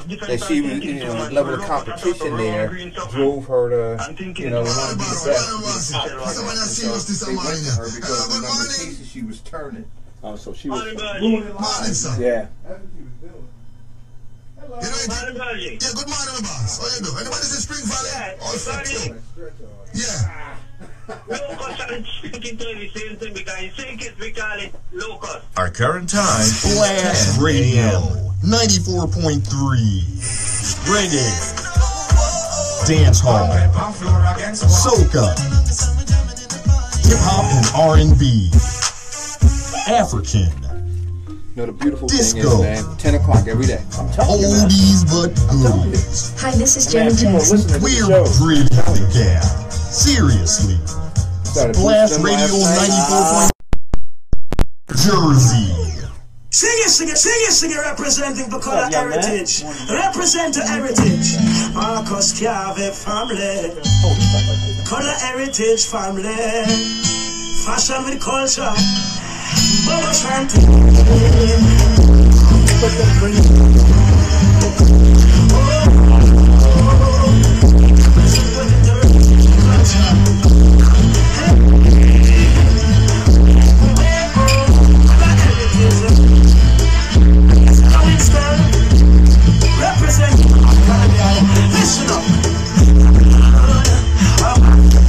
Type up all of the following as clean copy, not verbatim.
that she was, you know, the level of competition there drove her to, you know, want to be the best. So they went to her because of the number of cases she was turning. Oh, so she was ruining lives. Yeah. That's what she was doing. Hello. Yeah, good morning, boss. How you doing? Anybody say Spring Valley? All set. Yeah. Locust and stinking to the same thing because you think it, we call it locust. Our current time, Blast Radio 94.3. Reggae, dancehall, soca, hip hop and R&B, African. You know, the beautiful disco. Thing is, man, 10 o'clock every day. I'm telling you, oldies but goodies. Hi, this is Jenkins. We're bridging the gap. Seriously. Blast Radio 94.3 Jersey. Sing it, representing the color heritage. Represent the heritage. Marcus Cave family. Color heritage family. Fashion with culture. Baba Shanti. Listen up.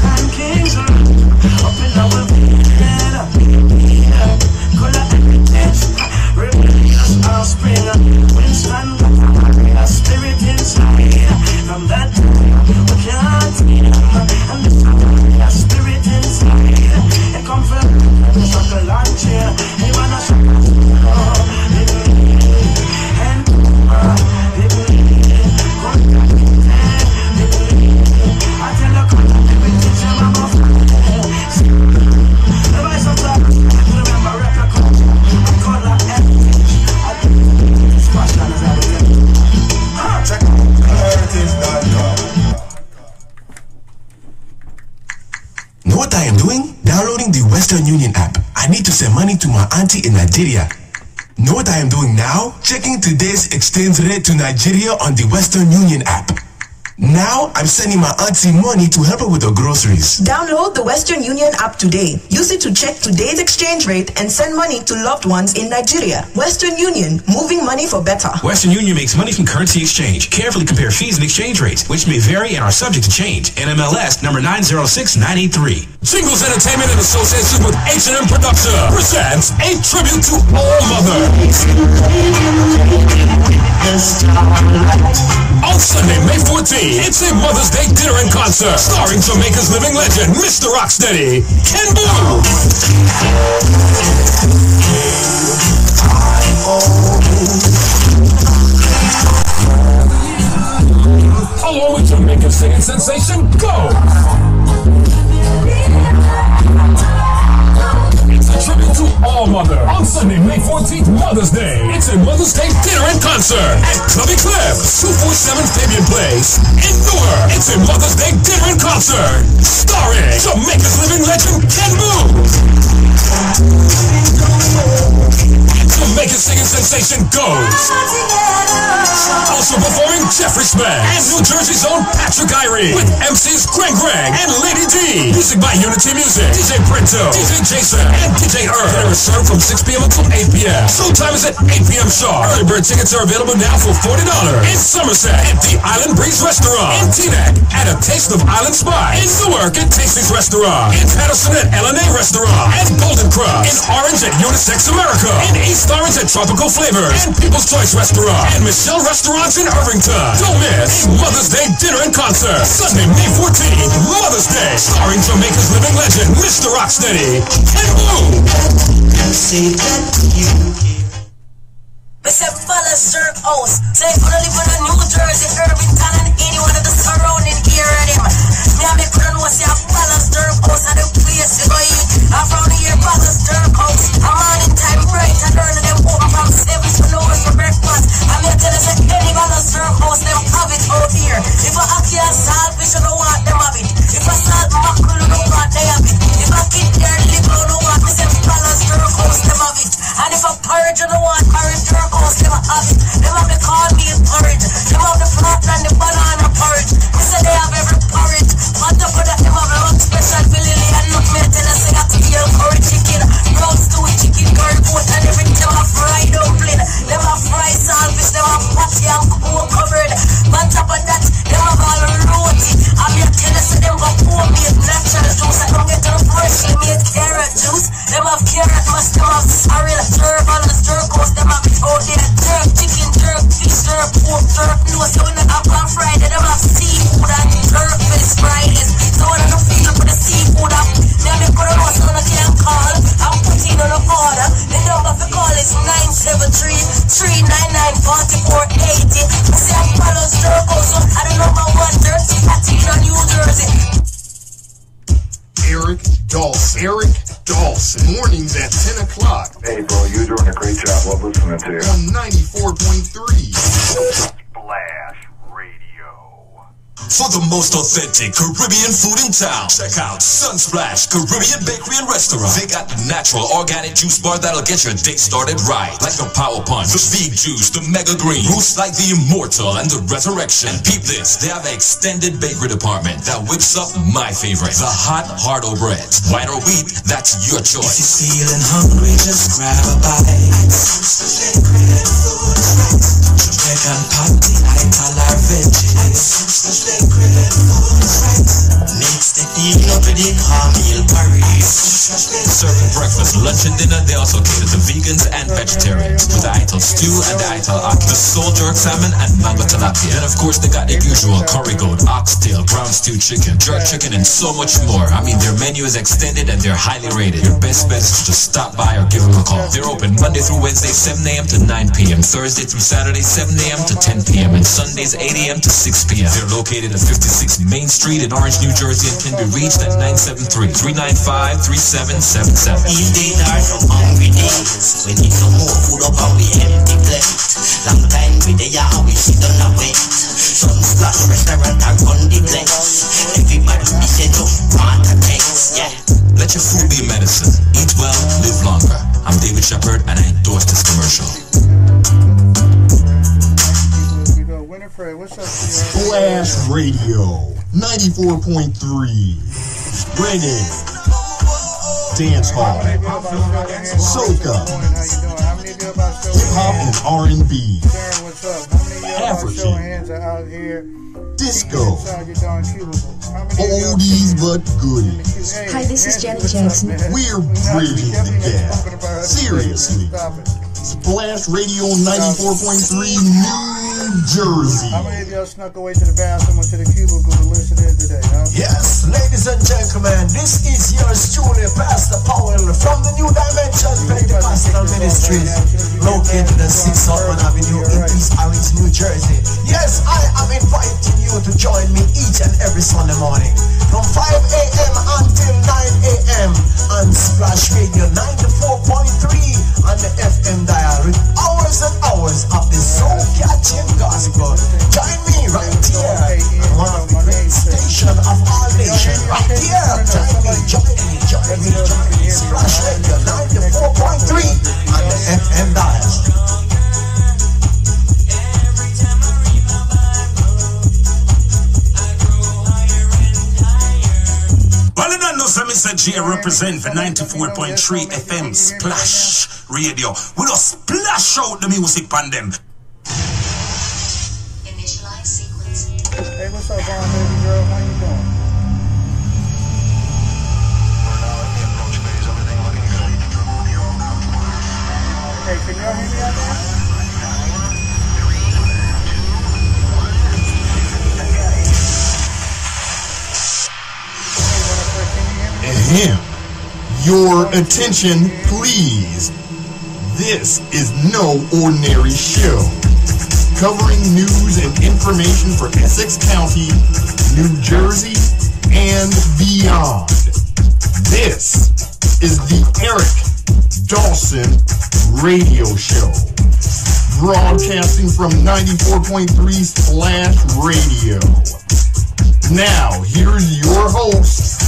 And kings up in our rebellious offspring, Winston, spirit inside. From that time, we can't and the spirit inside. It come from the suckle and chair. He wanna Know what I am doing? Downloading the Western Union app. I need to send money to my auntie in Nigeria. Know what I am doing now? Checking today's exchange rate to Nigeria on the Western Union app. Now, I'm sending my auntie money to help her with her groceries. Download the Western Union app today. Use it to check today's exchange rate and send money to loved ones in Nigeria. Western Union, moving money for better. Western Union makes money from currency exchange. Carefully compare fees and exchange rates, which may vary and are subject to change. NMLS number 906983. Jingles Entertainment in association with H&M Production presents a tribute to all mothers. On Sunday, May 14th, it's a Mother's Day dinner and concert starring Jamaica's living legend, Mr. Rocksteady, Ken Boo. Along with Jamaica's singing sensation, Go! It's a tribute to all mothers. On Sunday, May 14th, Mother's Day. It's a Mother's Day dinner and concert at Club Eclipse, 247 Fabian Place in Newark. It's a Mother's Day dinner and concert starring Jamaica's living legend, Ken Boo. Jamaica's singing sensation Goes. Also performing Jeffrey Smith and New Jersey's own Patrick Irie with MCs Greg and Lady D. Music by Unity Music, DJ Printo, DJ Jason, and DJ Earl. Dinner is served from 6 p.m. until 8 p.m. Showtime is at 8 p.m. sharp. Early bird tickets are available now for $40. In Somerset at the Island Breeze Restaurant. In Teaneck at A Taste of Island Spice. In Newark at Tastings Restaurant. In Patterson at L&A Restaurant. And Golden Cross. In Orange at Unisex America. In East Orange at Tropical Flavors. And People's Choice Restaurant. And Michelle Restaurants in Irvington. Don't miss Mother's Day dinner and concert. Sunday, May 14th, Mother's Day. Starring Jamaica's living legend, Mr. Rocksteady, Ken Boo. Say that to you. We say Ballas Jerk House. Say for the live in New Jersey, Irvington, and anyone of the surrounding area. Me and me couldn't know say Ballas Jerk House and the place we go eat. I'm from the year Ballas Jerk House. I'm on in time bright and early them open from 7 to 9 for breakfast. I'm here to say any Ballas Jerk House them have it out here. If I have here salt, we should know what them have it. If I salt mackerel, you know what they have it. If I get there, liver, you know what we say Ballas Jerk House them have it. And if I porridge, you know what porridge Jerk House them have it. Them have me call me porridge. Dawson. Mornings at 10 o'clock. Hey, bro, you're doing a great job. Love listening to you. On 94.3. Splash Radio. For the most authentic Caribbean food in town, check out Sunsplash Caribbean Bakery and Restaurant. They got the natural organic juice bar that'll get your day started right. Like the Power Punch, the Big Juice, the Mega Green, Roots like the Immortal and the Resurrection. And peep this, they have an extended bakery department that whips up my favorite, the hot hardo breads. White or wheat, that's your choice. If you're feeling hungry, just grab a bite. Jamaican party like all our veggies. Mix the evening with the cornmeal porridge. Serving breakfast, lunch, and dinner, they also cater to vegans and vegetarians with the Ital stew and the Ital aki, the soul jerk salmon and mango tilapia. And of course, they got the usual curry goat, oxtail, brown stew chicken, jerk chicken, and so much more. I mean, their menu is extended and they're highly rated. Your best bet is to just stop by or give them a call. They're open Monday through Wednesday, 7 a.m. to 9 p.m., Thursday through Saturday, 7 a.m. to 10 p.m., and Sundays, 8 a.m. to 6 p.m. They're located at 56 Main Street in Orange, New Jersey, and can be reached at 973-395-3777. These days are some hungry days. We need some more food up on the empty plate. Long time with the yard, we sit on a wait. Sunsplash restaurant are run the place. Everybody be said to want a taste, yeah. Let your food be medicine. Eat well, live longer. I'm David Shepard, and I endorse this commercial. Splash Radio 94.3. Bringing dance hall, soca, hip hop and R&B, African, disco, oldies but goodies. Hi, this is Janet Jackson. We're bridging the gap. Seriously. Splash Radio 94.3 New Jersey. How many of y'all snuck away to the bathroom or to the cubicle to listen in today, huh? Yes, ladies and gentlemen, this is yours truly, Pastor Powell from the New Dimension Pentecostal Ministries, located at 6 Southern Avenue in East Arlington, New Jersey. Yes, I am inviting you to join me each and every Sunday morning from 5 a.m. until 9 a.m. on Splash Radio 94.3 on the FM dial with hours and hours of the soul-catching gospel. Join me right here on one of the great stations of our nation. Right here. Join me. Splash Radio 94.3 on the FM dial. Well, I don't know, so Mr. J represent for 94.3 FM Splash Radio. We don't splash out the music on them. Initialize sequence. Hey, what's up, Vaughn, baby girl? How you doing? Hey, can y'all hear me out there? Ahem. Your attention, please. This is no ordinary show. Covering news and information for Essex County, New Jersey, and beyond. This is the Eric Dawson Radio Show. Broadcasting from 94.3 Splash Radio. Now, here's your host,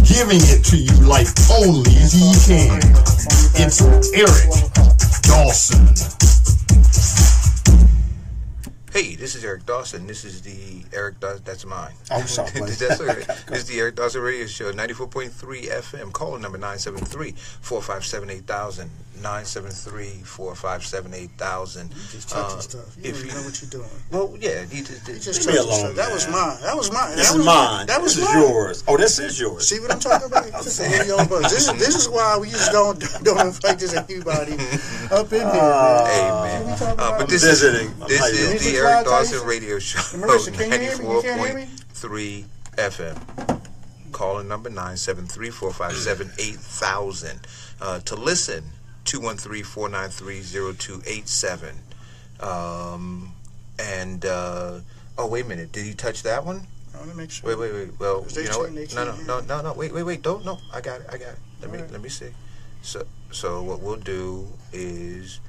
giving it to you like only he can. It's Eric Dawson. Hey, this is Eric Dawson. This is the Eric Dawson. That's mine. Oh, sorry. This is the Eric Dawson Radio Show, 94.3 FM. Caller number 973-457-8000. 973-457-8000. Just touching stuff. You don't even know what you're doing. Well, yeah. You just touching stuff. That was mine. That was mine. This is mine. This is yours. Oh, this is yours. See what I'm talking about? This is why we just don't invite just anybody up in here. Hey, man. But this is the Eric Dawson Radio Show, 94.3 FM. Caller number 973-457-8000. To listen, 213-493-0287. Oh, wait a minute. Did you touch that one? I want to make sure. Wait. Well, you know what? No. Wait. Don't. No, I got it. Let me see. So what we'll do is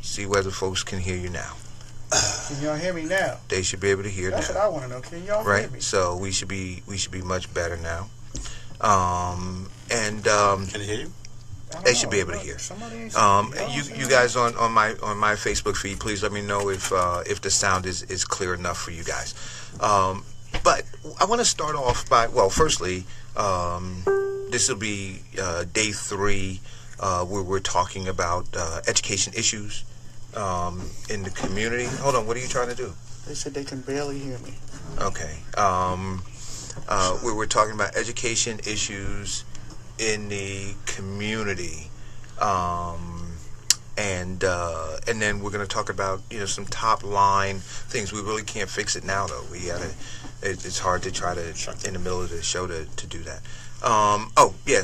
see whether folks can hear you now. Can y'all hear me now? They should be able to hear That's now. what I want to know. Can y'all hear me? So we should be much better now. Can they hear you? They should be able to hear. You guys on my Facebook feed, please let me know if the sound is clear enough for you guys. But I want to start off by, well, firstly, this will be day 3 where we're talking about education issues in the community. Hold on, what are you trying to do? They said they can barely hear me. Okay. Where we're talking about education issues in the community, and then we're going to talk about some top line things. We really can't fix it now, though. It's hard to try to in the middle of the show to do that.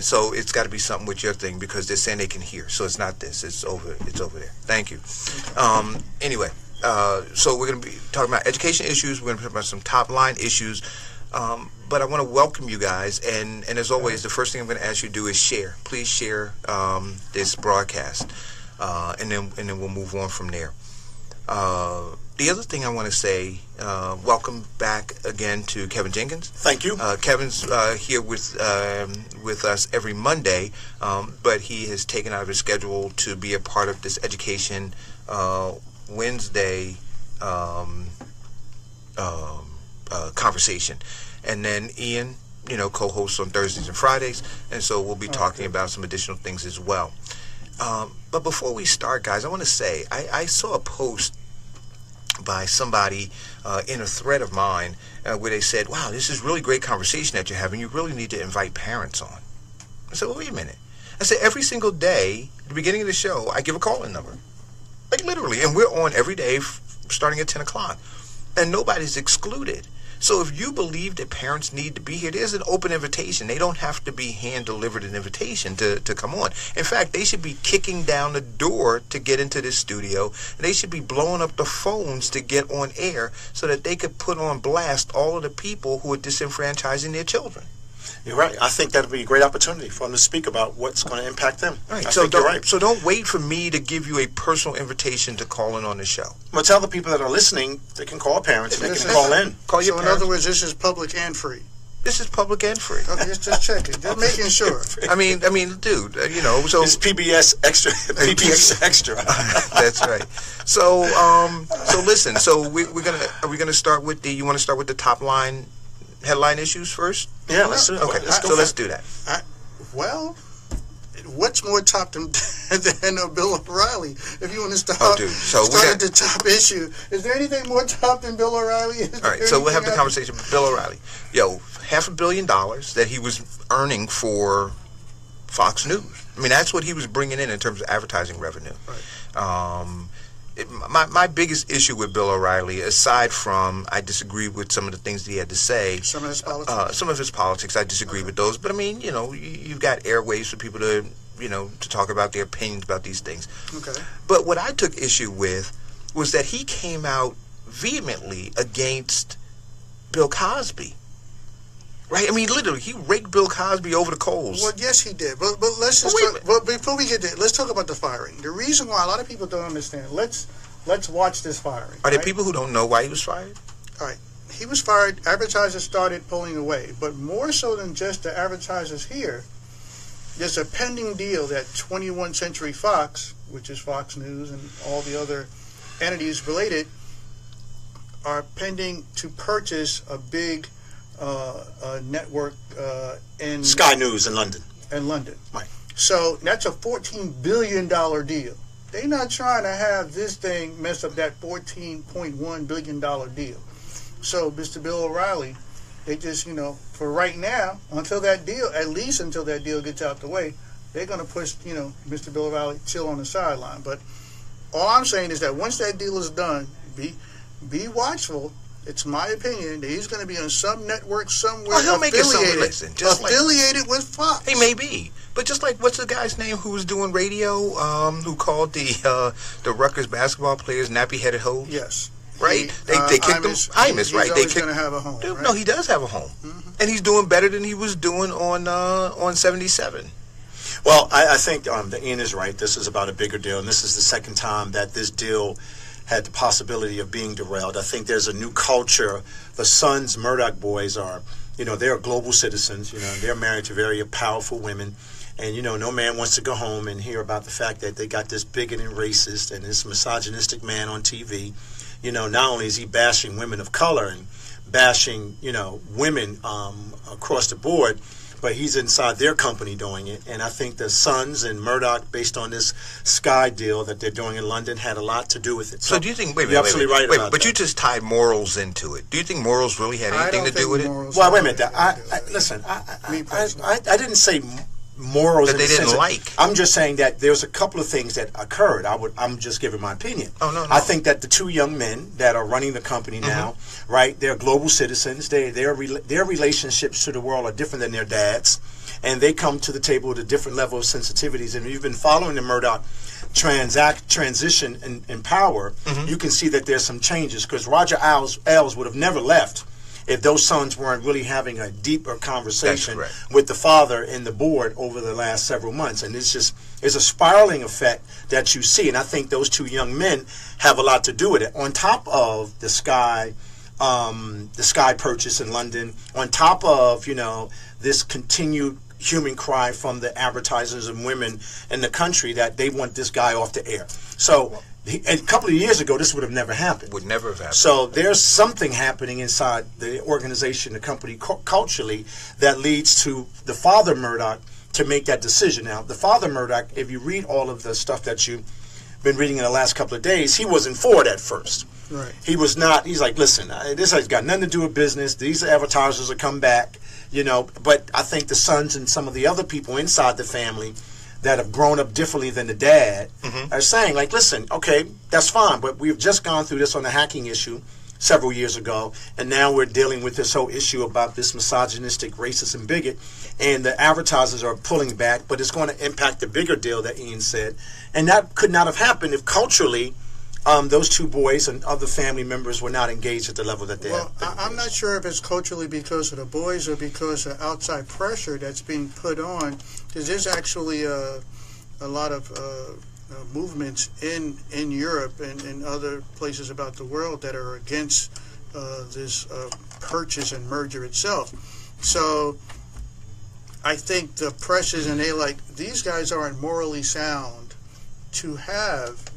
So it's got to be something with your thing because they're saying they can hear. So it's not this. It's over there. Thank you. Anyway, so we're going to be talking about education issues. We're going to talk about some top line issues. But I want to welcome you guys, and as always, the first thing I'm going to ask you to do is share. Please share this broadcast, and then we'll move on from there. The other thing I want to say, welcome back again to Kevin Jenkins. Thank you. Kevin's here with us every Monday, but he has taken out of his schedule to be a part of this Education Wednesday conversation. And then Ian, co-hosts on Thursdays and Fridays, and so we'll be talking about some additional things as well. But before we start, guys, I want to say I saw a post by somebody in a thread of mine where they said, wow, this is really great conversation that you're having. You really need to invite parents on. I said, well, wait a minute. I said, every single day, at the beginning of the show, I give a call-in number. Like literally. And we're on every day starting at 10 o'clock. And nobody's excluded. So if you believe that parents need to be here, there's an open invitation. They don't have to be hand-delivered an invitation to come on. In fact, they should be kicking down the door to get into this studio. They should be blowing up the phones to get on air so that they could put on blast all of the people who are disenfranchising their children. You're right. I think that would be a great opportunity for them to speak about what's going to impact them. Right. So don't wait for me to give you a personal invitation to call in on the show. Well, tell the people that are listening they can call parents and they can call in. Call your parents. In other words, this is public and free. This is public and free. Okay, just checking. Just making sure. I mean, dude, so it's PBS extra. PBS extra. That's right. So listen. So are we gonna start with you want to start with the top line headline issues first? Yeah, let's do it. Okay, let's do that. Well, what's more top than Bill O'Reilly? If you want to start, at the top issue, is there anything more top than Bill O'Reilly? All right, so we'll have the conversation with Bill O'Reilly. $500 million that he was earning for Fox News. I mean, that's what he was bringing in terms of advertising revenue. Right. My biggest issue with Bill O'Reilly, aside from I disagree with some of the things that he had to say, some of his politics, I disagree with those. But I mean, you've got airwaves for people to talk about their opinions about these things. Okay. But what I took issue with was that he came out vehemently against Bill Cosby. Right? I mean, literally, he raked Bill Cosby over the coals. Well, yes, he did. But let's just but before we get there, let's talk about the firing. The reason why a lot of people don't understand. Let's watch this firing. Are there people who don't know why he was fired? All right. He was fired. Advertisers started pulling away. But more so than just the advertisers here, there's a pending deal that 21st Century Fox, which is Fox News and all the other entities related, are pending to purchase a big network in Sky News in London. Right. So that's a $14 billion deal. They're not trying to have this thing mess up that $14.1 billion deal. So Mr. Bill O'Reilly, they just, for right now, until that deal gets out the way, they're going to push, Mr. Bill O'Reilly chill on the sideline. But all I'm saying is that once that deal is done, be watchful. It's my opinion that he's going to be on some network somewhere affiliated with Fox. He may be. But just like, what's the guy's name who was doing radio, who called the Rutgers basketball players nappy-headed hoes? Yes. Right? They kicked him. Imus, right. He's going to have a home. Dude, right? No, he does have a home. Mm-hmm. And he's doing better than he was doing on 77. Well, I think that Ian is right. This is about a bigger deal, and this is the second time that this deal had the possibility of being derailed. I think there's a new culture. The sons, Murdoch boys, are, they're global citizens. They're married to very powerful women. And, no man wants to go home and hear about the fact that they got this bigot and racist and this misogynistic man on TV. Not only is he bashing women of color and bashing, women across the board, but he's inside their company doing it. And I think the Sons and Murdoch, based on this Sky deal that they're doing in London, had a lot to do with it. So do you think, you're absolutely right about but that. You just tied morals into it. Do you think morals really had anything to do with it? Well, wait a minute. Listen, I didn't say morals that they didn't like. I'm just saying that there's a couple of things that occurred. I'm just giving my opinion. Oh, no. I think that the two young men that are running the company now, right? They're global citizens. Their relationships to the world are different than their dads, and they come to the table with a different level of sensitivities. And if you've been following the Murdoch transition in power, you can see that there's some changes, because Roger Ailes would have never left if those sons weren't really having a deeper conversation with the father and the board over the last several months. And it's a spiraling effect that you see. And I think those two young men have a lot to do with it. On top of the Sky purchase in London, on top of, this continued human cry from the advertisers and women in the country that they want this guy off the air. So a couple of years ago, this would have never happened. Would never have happened. So there's something happening inside the organization, the company, culturally, that leads to the father Murdoch to make that decision. Now, the father Murdoch, if you read all of the stuff that you've been reading in the last couple of days, he wasn't for it at first. Right. He was not. He's like, listen, this has got nothing to do with business. These advertisers will come back, But I think the sons and some of the other people inside the family that have grown up differently than the dad are saying, like, listen, okay, that's fine, but we've just gone through this on the hacking issue several years ago, and now we're dealing with this whole issue about this misogynistic, racist, and bigot, and the advertisers are pulling back, but it's going to impact the bigger deal that Ian said, and that could not have happened if culturally those two boys and other family members were not engaged at the level that they are. Well, I'm not sure if it's culturally because of the boys or because of outside pressure that's being put on, because there's actually a lot of movements in Europe and other places about the world that are against this purchase and merger itself. So I think the pressures, and these guys aren't morally sound to have,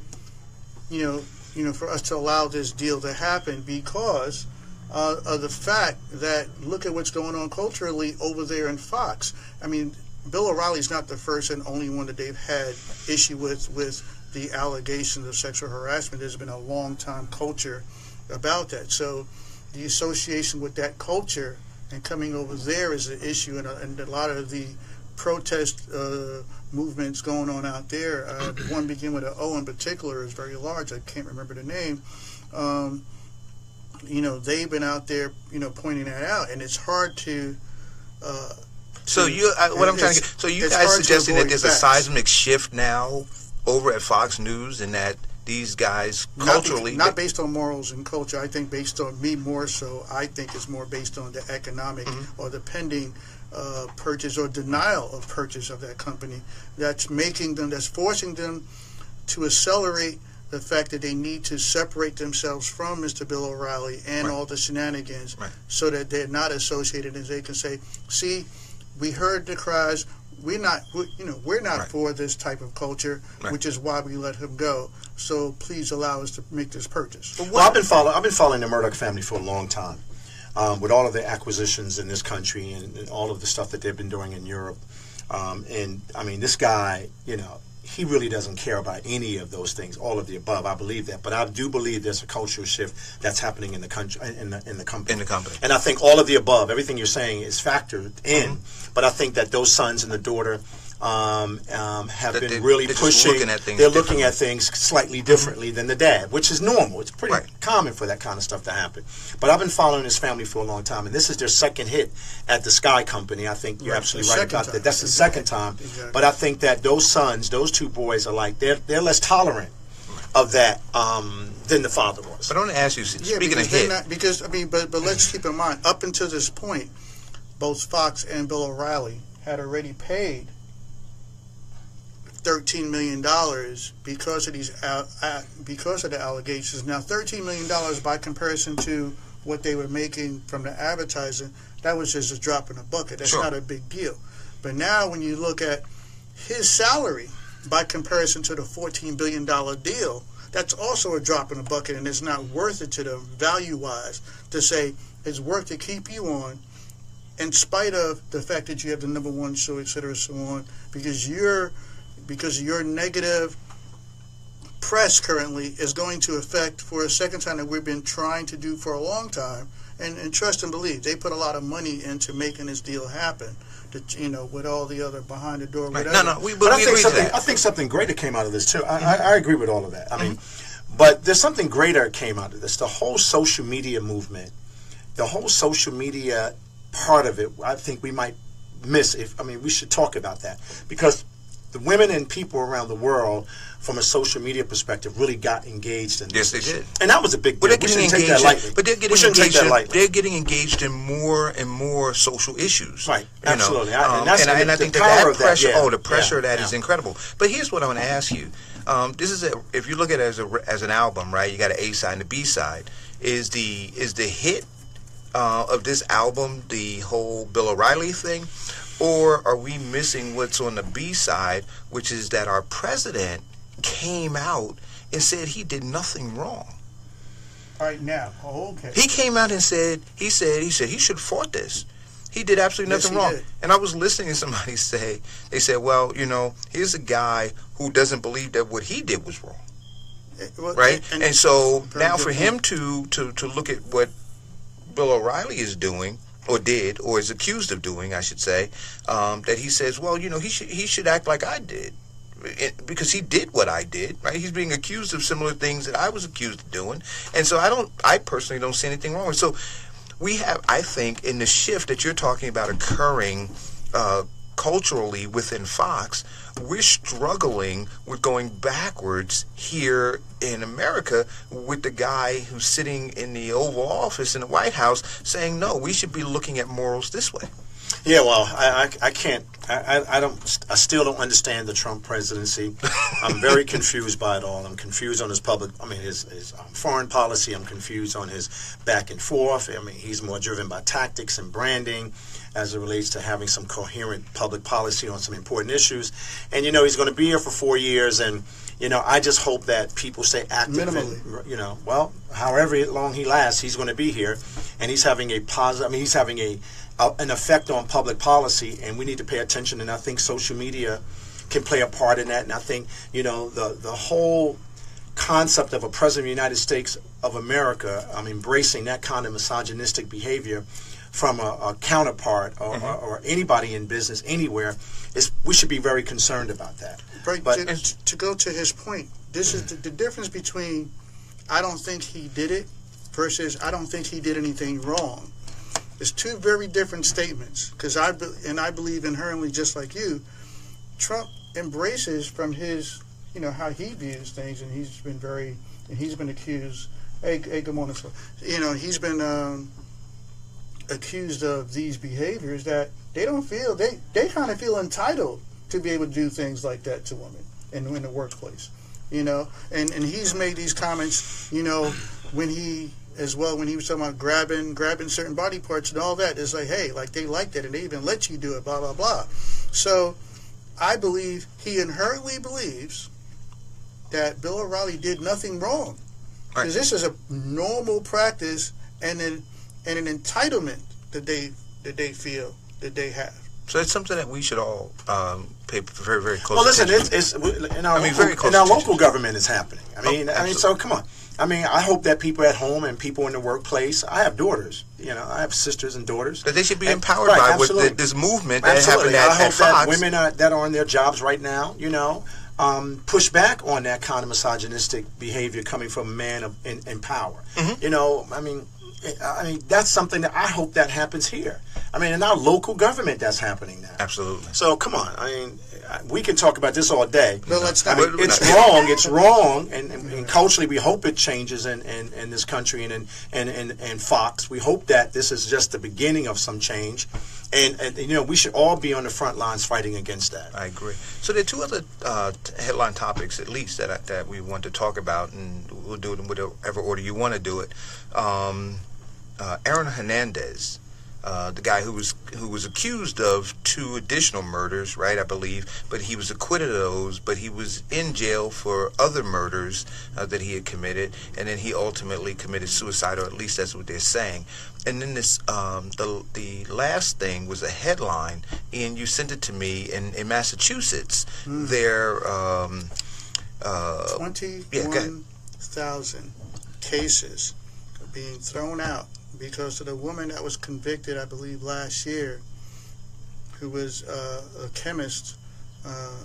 for us to allow this deal to happen because of the fact that look at what's going on culturally over there in Fox. I mean, Bill O'Reilly's not the first and only one that they've had issue with the allegations of sexual harassment. There's been a long time culture about that. So the association with that culture and coming over there is an issue, and a lot of the protest movements going on out there. One beginning with an O in particular is very large. I can't remember the name. They've been out there, pointing that out, and it's hard to. So you guys suggesting that there's a seismic shift now over at Fox News, and that these guys culturally not based on morals and culture. I think based on me more so. I think it's more based on the economic or the pending purchase or denial of purchase of that company. That's forcing them to accelerate the fact that they need to separate themselves from Mr. Bill O'Reilly and all the shenanigans, so that they're not associated, and they can say, "See, we heard the cries. We're not for this type of culture, which is why we let him go. So please allow us to make this purchase." Well, I've been following the Murdoch family for a long time, with all of the acquisitions in this country and all of the stuff that they've been doing in Europe. And I mean, this guy, he really doesn't care about any of those things, all of the above. I believe that, but I do believe there's a cultural shift that's happening in the country, in the company. And I think all of the above, everything you're saying, is factored in. But I think that those sons and the daughter have been really pushing. They're looking at things slightly differently than the dad, which is normal. It's pretty common for that kind of stuff to happen. But I've been following this family for a long time, and this is their second hit at the Sky Company. I think you're absolutely right about that. That's the second time. Exactly. But I think that those sons, those two boys, are they're less tolerant of that than the father was. But I want to ask you, speaking of hit, but let's keep in mind, up until this point, both Fox and Bill O'Reilly had already paid $13 million because of the allegations. Now, $13 million by comparison to what they were making from the advertising, that was just a drop in the bucket. That's not a big deal. But now when you look at his salary by comparison to the $14 billion deal, that's also a drop in the bucket, and it's not worth it to them value-wise to say it's worth to keep you on in spite of the fact that you have the #1 show, et cetera, so on, because your negative press currently is going to affect, for a second time that we've been trying to do for a long time, and trust and believe, they put a lot of money into making this deal happen, with all the other behind the door, whatever. I think something greater came out of this, too. I agree with all of that. I mean, but there's something greater came out of this. The whole social media movement, the whole social media part of it, I think we might miss. We should talk about that, because the women and people around the world, from a social media perspective, really got engaged in this. Yes, they did. And that was a big deal. We shouldn't take that lightly. But they're getting engaged in more and more social issues. Right, absolutely. And I think that pressure, the pressure of that is incredible. But here's what I want to ask you. This is if you look at it as an album, right? You got an A side and a B side. Is the hit of this album the whole Bill O'Reilly thing? Or are we missing what's on the B side, which is that our president came out and said he did nothing wrong? All right, now, okay. He came out and said he should have fought this. He did absolutely nothing wrong. And I was listening to somebody say, they said, well, here's a guy who doesn't believe that what he did was wrong. Right? And so now for him to look at what Bill O'Reilly is doing, or did, or is accused of doing, I should say, that he says, well, he should act like I did, because he did what I did, right? He's being accused of similar things that I was accused of doing, and so I personally don't see anything wrong with it. So we have, I think, in the shift that you're talking about occurring culturally within Fox, we're struggling with going backwards here in America with the guy who's sitting in the Oval Office in the White House saying, no, we should be looking at morals this way. Yeah, well, I can't. I still don't understand the Trump presidency. I'm very confused by it all. I'm confused on his his foreign policy. I'm confused on his back and forth. He's more driven by tactics and branding as it relates to having some coherent public policy on some important issues. And, he's going to be here for 4 years, and, I just hope that people stay active. Minimally. Well, however long he lasts, he's going to be here, and he's having a positive, he's having an effect on public policy, and we need to pay attention, and I think social media can play a part in that. And I think, the whole concept of a president of the United States of America, embracing that kind of misogynistic behavior from a counterpart or anybody in business anywhere, we should be very concerned about that. Right, but to go to his point, this is the difference between I don't think he did it versus I don't think he did anything wrong. It's two very different statements, because I believe inherently, just like you, Trump embraces from his, how he views things, and he's been accused. Hey, good morning, sir. He's been accused of these behaviors that they don't feel, they kind of feel entitled to be able to do things like that to women in the workplace, and he's made these comments, when he was talking about grabbing certain body parts and all that. It's like, hey, like they like that, and they even let you do it, blah, blah, blah. So I believe he inherently believes that Bill O'Reilly did nothing wrong, because this is a normal practice and an entitlement that they feel that they have. So it's something that we should all pay very, very close attention. Well, listen, it's in our local government is happening. So come on. I hope that people at home and people in the workplace, I have daughters, I have sisters and daughters. That they should be empowered by this movement that happened at Fox. I hope that women that are on their jobs right now, push back on that kind of misogynistic behavior coming from a man in power. That's something that I hope that happens here. I mean, in our local government, that's happening now. Absolutely. So come on. I mean, we can talk about this all day. But let's not. I mean, it's wrong. It's wrong, and culturally, we hope it changes in this country and Fox. We hope that this is just the beginning of some change, and you know, we should all be on the front lines fighting against that. I agree. So there are two other headline topics, at least, that we want to talk about, and we'll do it in whatever order you want to do it. Aaron Hernandez, the guy who was accused of 2 additional murders, right, I believe, but he was acquitted of those, but he was in jail for other murders that he had committed, and then he ultimately committed suicide, or at least that's what they're saying. And then this, the last thing was a headline, and you sent it to me in Massachusetts. There, 21,000 cases are being thrown out because of the woman that was convicted, I believe, last year, who was a chemist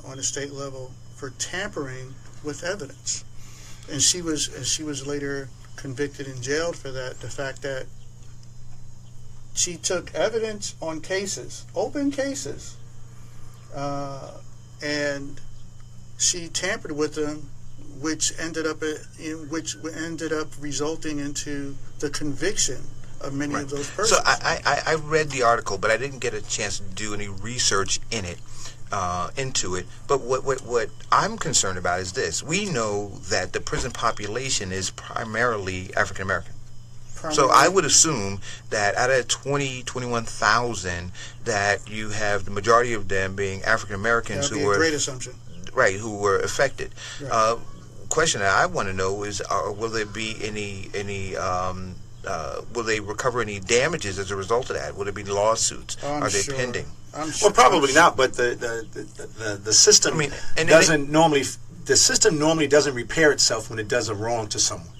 on the state level for tampering with evidence, and she was later convicted and jailed for that. The fact that she took evidence on cases, open cases, and she tampered with them, which ended up resulting into the conviction of many of those persons. So I read the article, but I didn't get a chance to do any research in it, into it. But what I'm concerned about is this: we know that the prison population is primarily African American. So I would assume that out of 21,000, that you have the majority of them being African Americans who were a great assumption, right? Who were affected. Right. Question that I want to know is: will there be any will they recover any damages as a result of that? Will there be lawsuits? Are they pending? Well, probably not. But the system the system normally doesn't repair itself when it does a wrong to someone.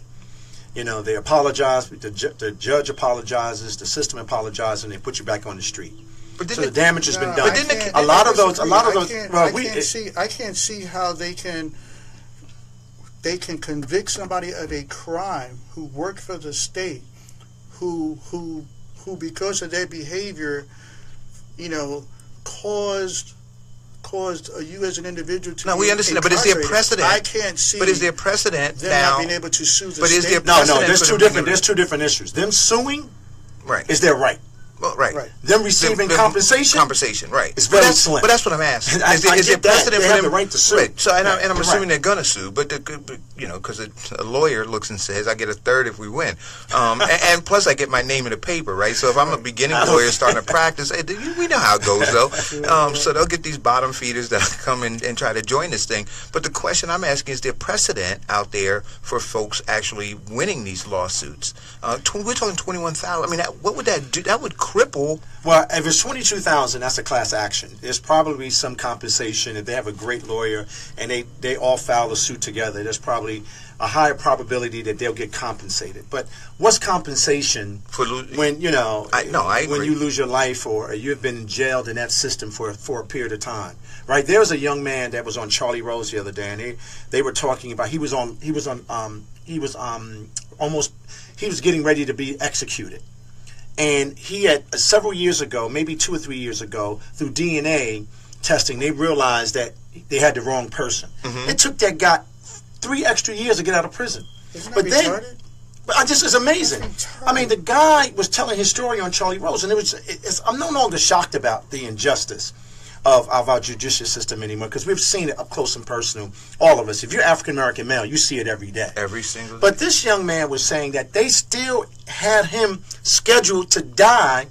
You know, they apologize. The judge apologizes. The system apologizes, and they put you back on the street. But so the damage has been done. A lot of those. I can't see how they can convict somebody of a crime who worked for the state, who because of their behavior, you know, caused you as an individual to. No, we understand that, but is there a precedent? I can't see. But is there a precedent them now? Not being able to sue the but state? Is there no? There's two different. There's two different issues. Them suing, right, is their right. Well, right. Them receiving compensation. Compensation, right. It's very slim. But that's what I'm asking. Is there precedent for them? The right to sue. Right. So, and I'm assuming they're going to sue, but you know, because a lawyer looks and says, "I get a third if we win," and plus I get my name in the paper, right? So if I'm a beginning lawyer starting to practice, we know how it goes, though. So they'll get these bottom feeders that come in and try to join this thing. But the question I'm asking is: there precedent out there for folks actually winning these lawsuits? We're talking 21,000. I mean, what would that do? That would cripple. Well, if it's 22,000, that's a class action. There's probably some compensation. If they have a great lawyer and they all file a suit together, there's probably a higher probability that they'll get compensated. But what's compensation for when you know? I agree. When you lose your life or you've been jailed in that system for a period of time, right? There was a young man that was on Charlie Rose the other day, and they were talking about he was getting ready to be executed. And he had several years ago, maybe 2 or 3 years ago, through DNA testing, they realized that they had the wrong person. It took that guy 3 extra years to get out of prison. Isn't that retarded? But it's amazing. I mean, the guy was telling his story on Charlie Rose, and I'm no longer shocked about the injustice of our judicial system anymore, because we've seen it up close and personal, all of us. If you're African American male, you see it every day. Every single day. But this young man was saying that they still had him scheduled to die,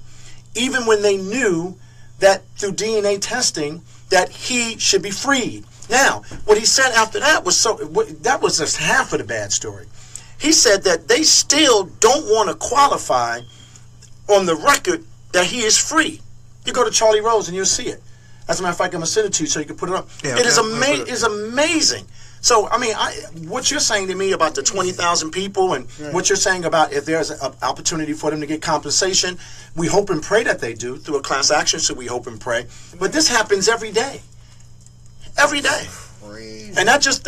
even when they knew that through DNA testing that he should be freed. Now, what he said after that was that was just half of the bad story. He said that they still don't want to qualify on the record that he is free. You go to Charlie Rose and you'll see it. As a matter of fact, I'm going to send it to you so you can put it up. Yeah, it is amazing. So, I mean, what you're saying to me about the 20,000 people and what you're saying about if there's an opportunity for them to get compensation, we hope and pray that they do through a class action, so we hope and pray. But this happens every day. Every day. And that was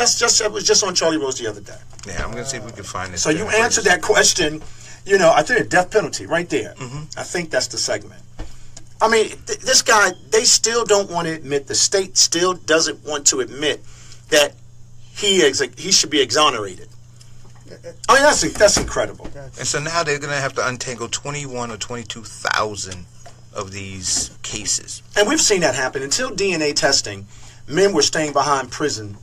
just on Charlie Rose the other day. Yeah, I'm going to see if we can find this. So you answered that question, you know, I think a death penalty right there. I think that's the segment. I mean, this guy, they still don't want to admit, the state still doesn't want to admit that he should be exonerated. I mean, that's incredible. And so now they're going to have to untangle 21 or 22,000 of these cases. And we've seen that happen. Until DNA testing, men were staying behind prison,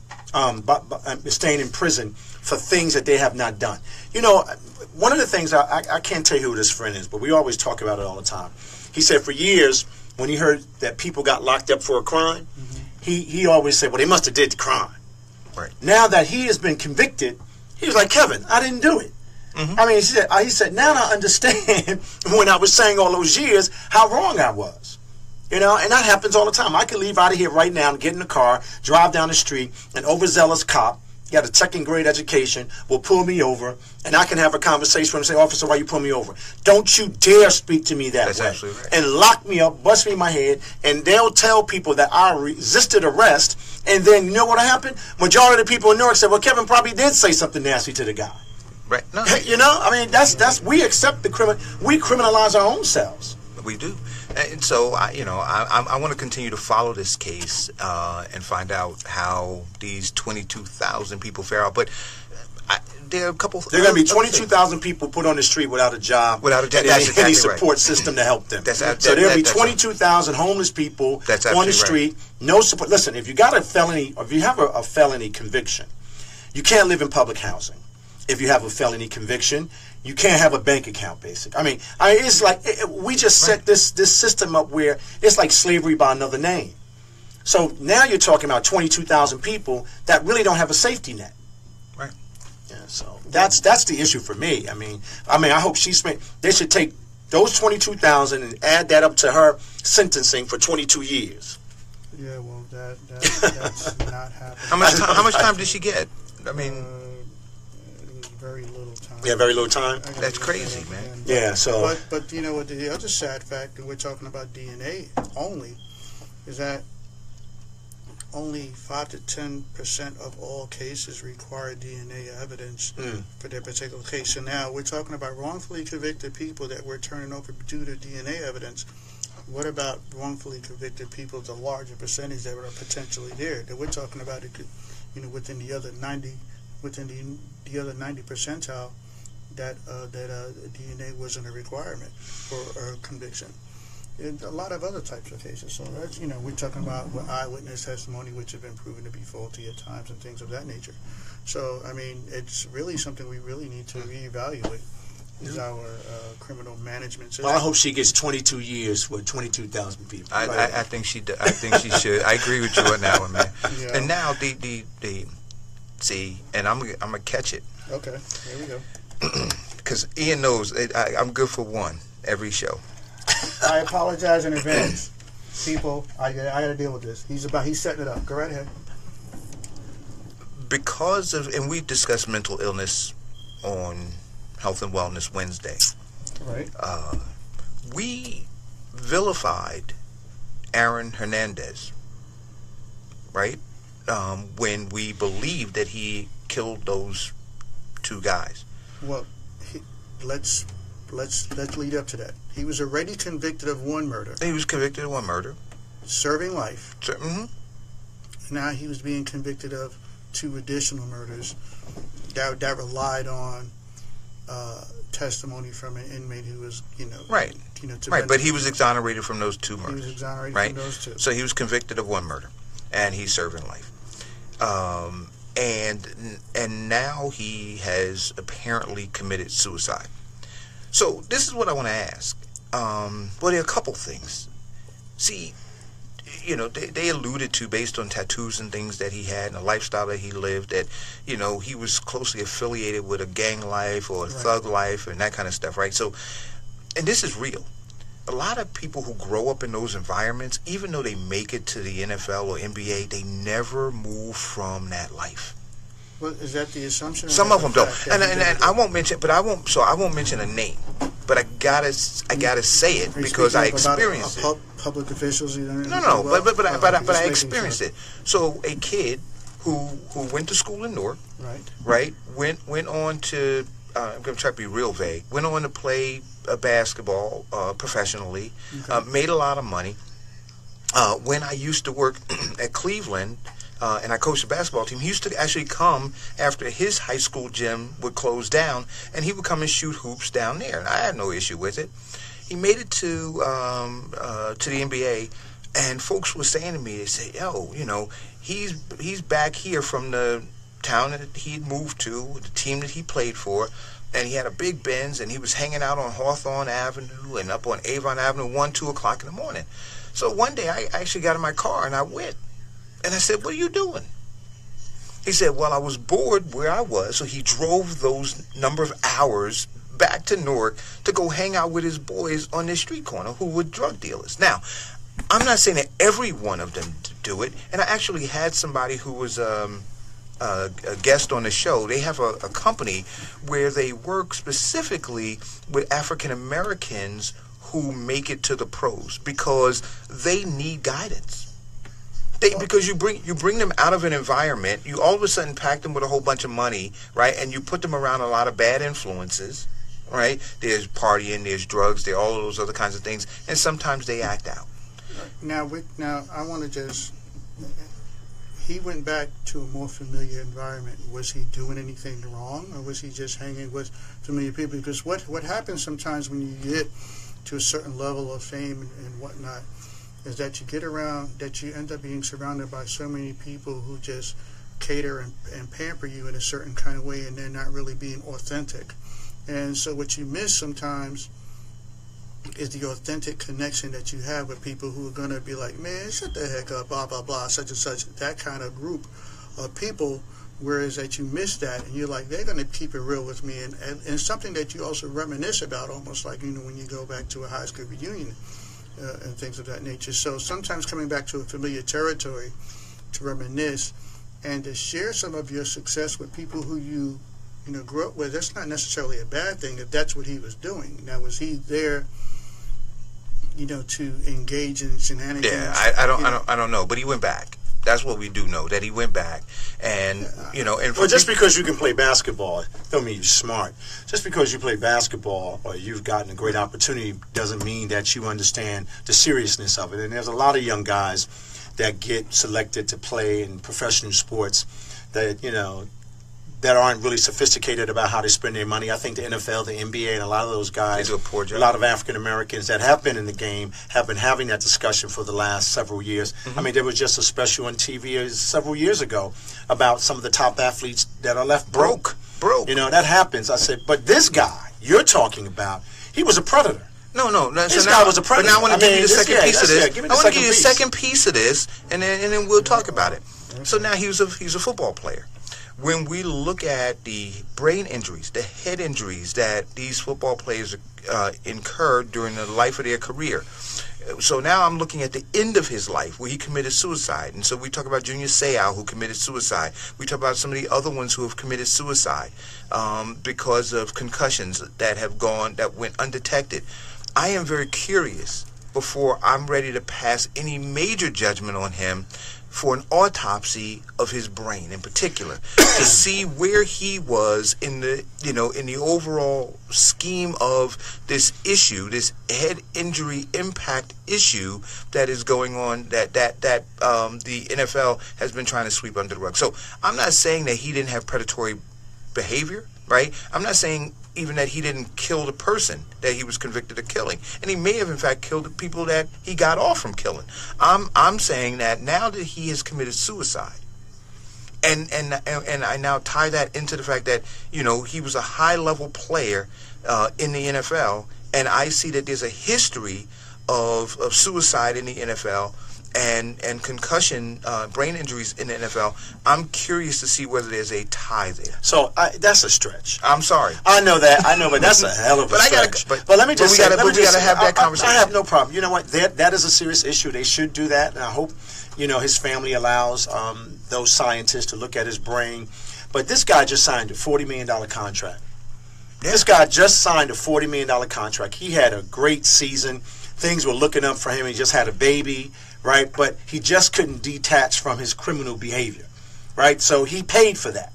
staying in prison for things that they have not done. You know, one of the things, I can't tell you who this friend is, but we always talk about it all the time. He said for years, when he heard that people got locked up for a crime, he always said, well, they must have did the crime. Right. Now that he has been convicted, he was like, Kevin, I didn't do it. I mean, he said, now I understand when I was saying all those years how wrong I was. You know, and that happens all the time. I can leave out of here right now and get in the car, drive down the street, an overzealous cop, got a second grade education, will pull me over, and I can have a conversation with him and say, officer, why you pull me over? Don't you dare speak to me that way. Absolutely right. And lock me up, bust me in my head, and they'll tell people that I resisted arrest, and then you know what'll happen? Majority of the people in Newark said, well, Kevin probably did say something nasty to the guy. Right. No. You know, I mean, that's we accept the we criminalize our own selves. We do. And so, I want to continue to follow this case and find out how these 22,000 people fare out. But there are a couple. There are going to be 22,000 people put on the street without a job, without any support system to help them. So there'll be 22,000 homeless people on the street, no support. Listen, if you got a felony, or if you have a felony conviction, you can't live in public housing. If you have a felony conviction, you can't have a bank account, basically. I mean, it's like we just set this system up where it's like slavery by another name. So now you're talking about 22,000 people that really don't have a safety net. Right. Yeah. So that's the issue for me. I mean, I hope they should take those 22,000 and add that up to her sentencing for 22 years. Yeah. Well, that's not happening. How much time did she get? I mean. Very little time. Yeah, very little time. That's crazy, man. Yeah, so. But you know what? The other sad fact, and we're talking about DNA only, is that only 5 to 10% of all cases require DNA evidence for their particular case. So now we're talking about wrongfully convicted people that we're turning over due to DNA evidence. What about wrongfully convicted people, the larger percentage that are potentially there? That we're talking about, within the other 90. Within the other 90 percentile, that DNA wasn't a requirement for conviction. And a lot of other types of cases. So that's, we're talking about eyewitness testimony, which have been proven to be faulty at times and things of that nature. So I mean, it's really something we really need to reevaluate. Is our criminal management system. Well, I hope she gets 22 years with 22,000 people. I think she should. I agree with you on that one, man. Yeah. And now see, and I'm gonna catch it. Okay, here we go. Because Ian knows I'm good for one every show. I apologize in advance, people. I got to deal with this. He's setting it up. Go right ahead. Because of, and we discussed mental illness on Health and Wellness Wednesday. Right. We vilified Aaron Hernandez. Right. When we believed that he killed those two guys. Well, let's lead up to that. He was already convicted of one murder. He was convicted of one murder. Serving life. Mm-hmm. Now he was being convicted of 2 additional murders that relied on testimony from an inmate who was, right. Right, but he was exonerated from those 2 murders. He was exonerated right? from those 2. So he was convicted of one murder, and he's serving life. And now he has apparently committed suicide. So this is what I want to ask. Well, there are a couple things. See, they alluded to, based on tattoos and things that he had and the lifestyle that he lived, that, he was closely affiliated with a gang life or a thug life and that kind of stuff, right? So, and this is real. A lot of people who grow up in those environments, even though they make it to the NFL or NBA, they never move from that life. Well, is that the assumption? Some of them don't, and I won't mention. But I won't mention a name. But I gotta say it because I experienced it. Public officials, No. But I experienced it. So a kid who went to school in Newark, right, went on to I'm going to try to be real vague. Went on to play basketball professionally. Made a lot of money. When I used to work at Cleveland, and I coached the basketball team, he used to actually come after his high school gym would close down, and he would come and shoot hoops down there. And I had no issue with it. He made it to the NBA, and folks were saying to me, they say, "Yo, you know, he's back here from the town that he'd moved to, the team that he played for, and he had a big Benz, and he was hanging out on Hawthorne Avenue and up on Avon Avenue 1, 2 o'clock in the morning." So one day I actually got in my car and I went, and I said, "What are you doing?" He said, "Well, I was bored where I was," so he drove those number of hours back to Newark to go hang out with his boys on this street corner who were drug dealers. Now, I'm not saying that every one of them do it, and I actually had somebody who was a guest on the show. They have a company where they work specifically with African Americans who make it to the pros because they need guidance. Because you bring them out of an environment, you all of a sudden pack them with a whole bunch of money, right? And you put them around a lot of bad influences, right? There's partying, there's drugs, there are all of those other kinds of things, and sometimes they act out. Now I want to just. He went back to a more familiar environment. Was he doing anything wrong, or was he just hanging with familiar people? Because what happens sometimes when you get to a certain level of fame and whatnot is that you get around, that you end up being surrounded by so many people who just cater and pamper you in a certain kind of way, and they're not really being authentic. And so what you miss sometimes is the authentic connection that you have with people who are going to be like, "Man, shut the heck up, blah, blah, blah," such and such, that kind of group of people, whereas that you miss that, and you're like, they're going to keep it real with me, and something that you also reminisce about, almost like, you know, when you go back to a high school reunion and things of that nature. So sometimes coming back to a familiar territory to reminisce and to share some of your success with people who you know, grew up with, that's not necessarily a bad thing if that's what he was doing. Now, was he there, you know, to engage in shenanigans? Yeah, I don't know, but he went back. That's what we do know, that he went back, and you know. And well, just because you can play basketball don't mean you're smart. Just because you play basketball or you've gotten a great opportunity doesn't mean that you understand the seriousness of it. And there's a lot of young guys that get selected to play in professional sports that, you know, that aren't really sophisticated about how they spend their money. I think the NFL, the NBA, and a lot of those guys, they do a poor job. A lot of African Americans that have been in the game have been having that discussion for the last several years. I mean, there was just a special on TV several years ago about some of the top athletes that are left broke. You know, that happens. I said, but this guy you're talking about, he was a predator. No. This guy was a predator. But now I want to give you the second piece of this. I want to give you the second piece of this, and then we'll talk about it. So now he's a football player. When we look at the brain injuries, the head injuries that these football players incurred during the life of their career. So now I'm looking at the end of his life where he committed suicide. And so we talk about Junior Seau, who committed suicide. We talk about some of the other ones who have committed suicide because of concussions that went undetected. I am very curious, before I'm ready to pass any major judgment on him, for an autopsy of his brain in particular, to see where he was in the overall scheme of this issue, this head injury impact issue that is going on, that the NFL has been trying to sweep under the rug. So I'm not saying that he didn't have predatory behavior, right? I'm not saying even that he didn't kill the person that he was convicted of killing, and he may have in fact killed the people that he got off from killing. I'm saying that now that he has committed suicide, and I now tie that into the fact that, you know, he was a high level player in the NFL, and I see that there's a history of suicide in the NFL and concussion, brain injuries in the NFL. I'm curious to see whether there's a tie there. So that's a stretch. I'm sorry. I know, but that's a hell of a stretch. But let me just say, we got to have that conversation. I have no problem. You know what? That is a serious issue. They should do that, and I hope, you know, his family allows those scientists to look at his brain. But this guy just signed a $40 million contract. Yeah. This guy just signed a $40 million contract. He had a great season. Things were looking up for him. He just had a baby. Right, but he just couldn't detach from his criminal behavior, right? So he paid for that.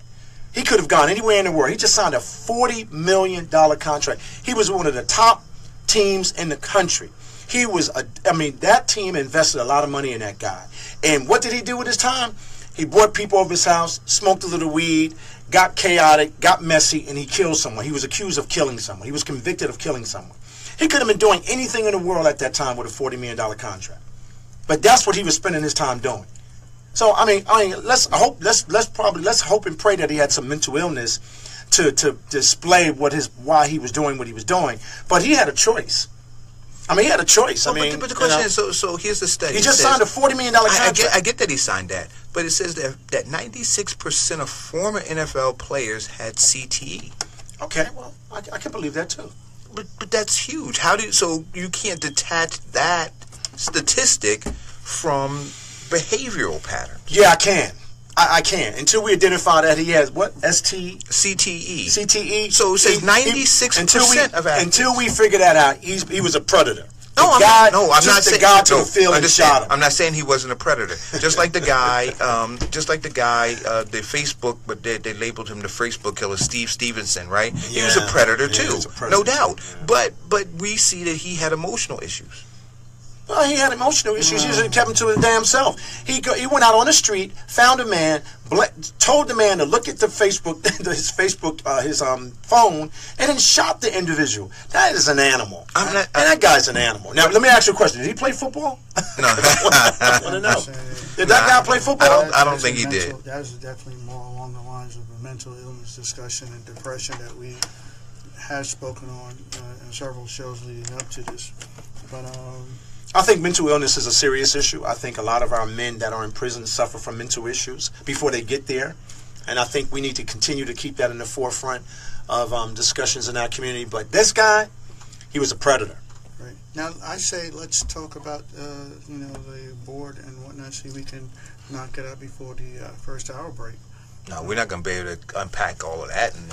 He could have gone anywhere in the world. He just signed a $40 million contract. He was one of the top teams in the country. He was that team invested a lot of money in that guy. And what did he do with his time? He brought people over his house, smoked a little weed, got chaotic, got messy, and he killed someone. He was accused of killing someone. He was convicted of killing someone. He could have been doing anything in the world at that time with a $40 million contract. But that's what he was spending his time doing. So let's hope and pray that he had some mental illness to display why he was doing what he was doing. But he had a choice. He had a choice. But the question is, so here's the study. He just signed a $40 million contract. I get that he signed that, but it says that 96% of former NFL players had CTE. Okay, well, I can believe that too. But that's huge. So you can't detach that statistic from behavioral patterns? Yeah, I can. I can. Until we identify that he has what? CTE. CTE. So it says 96% of athletes. Until we figure that out, he was a predator. I'm not saying the guy to the field and shot him. I'm not saying he wasn't a predator. Just like the guy, the Facebook, but they labeled him the Facebook killer, Steve Stevenson, right? He was a predator too, no doubt. Yeah. But we see that he had emotional issues. Well, he had emotional issues. He just kept him to his damn self. He went out on the street, found a man, told the man to look at his phone, and then shot the individual. That is an animal. And that guy's an animal. Now, let me ask you a question. Did he play football? No. I want to know. Did that guy play football? I don't think he did. That was definitely more along the lines of a mental illness discussion and depression that we have spoken on in several shows leading up to this. But I think mental illness is a serious issue. I think a lot of our men that are in prison suffer from mental issues before they get there. And I think we need to continue to keep that in the forefront of discussions in our community. But this guy, he was a predator. Right. Now, I say let's talk about, the board and whatnot. See, we can knock it out before the first hour break. No, we're not going to be able to unpack all of that. And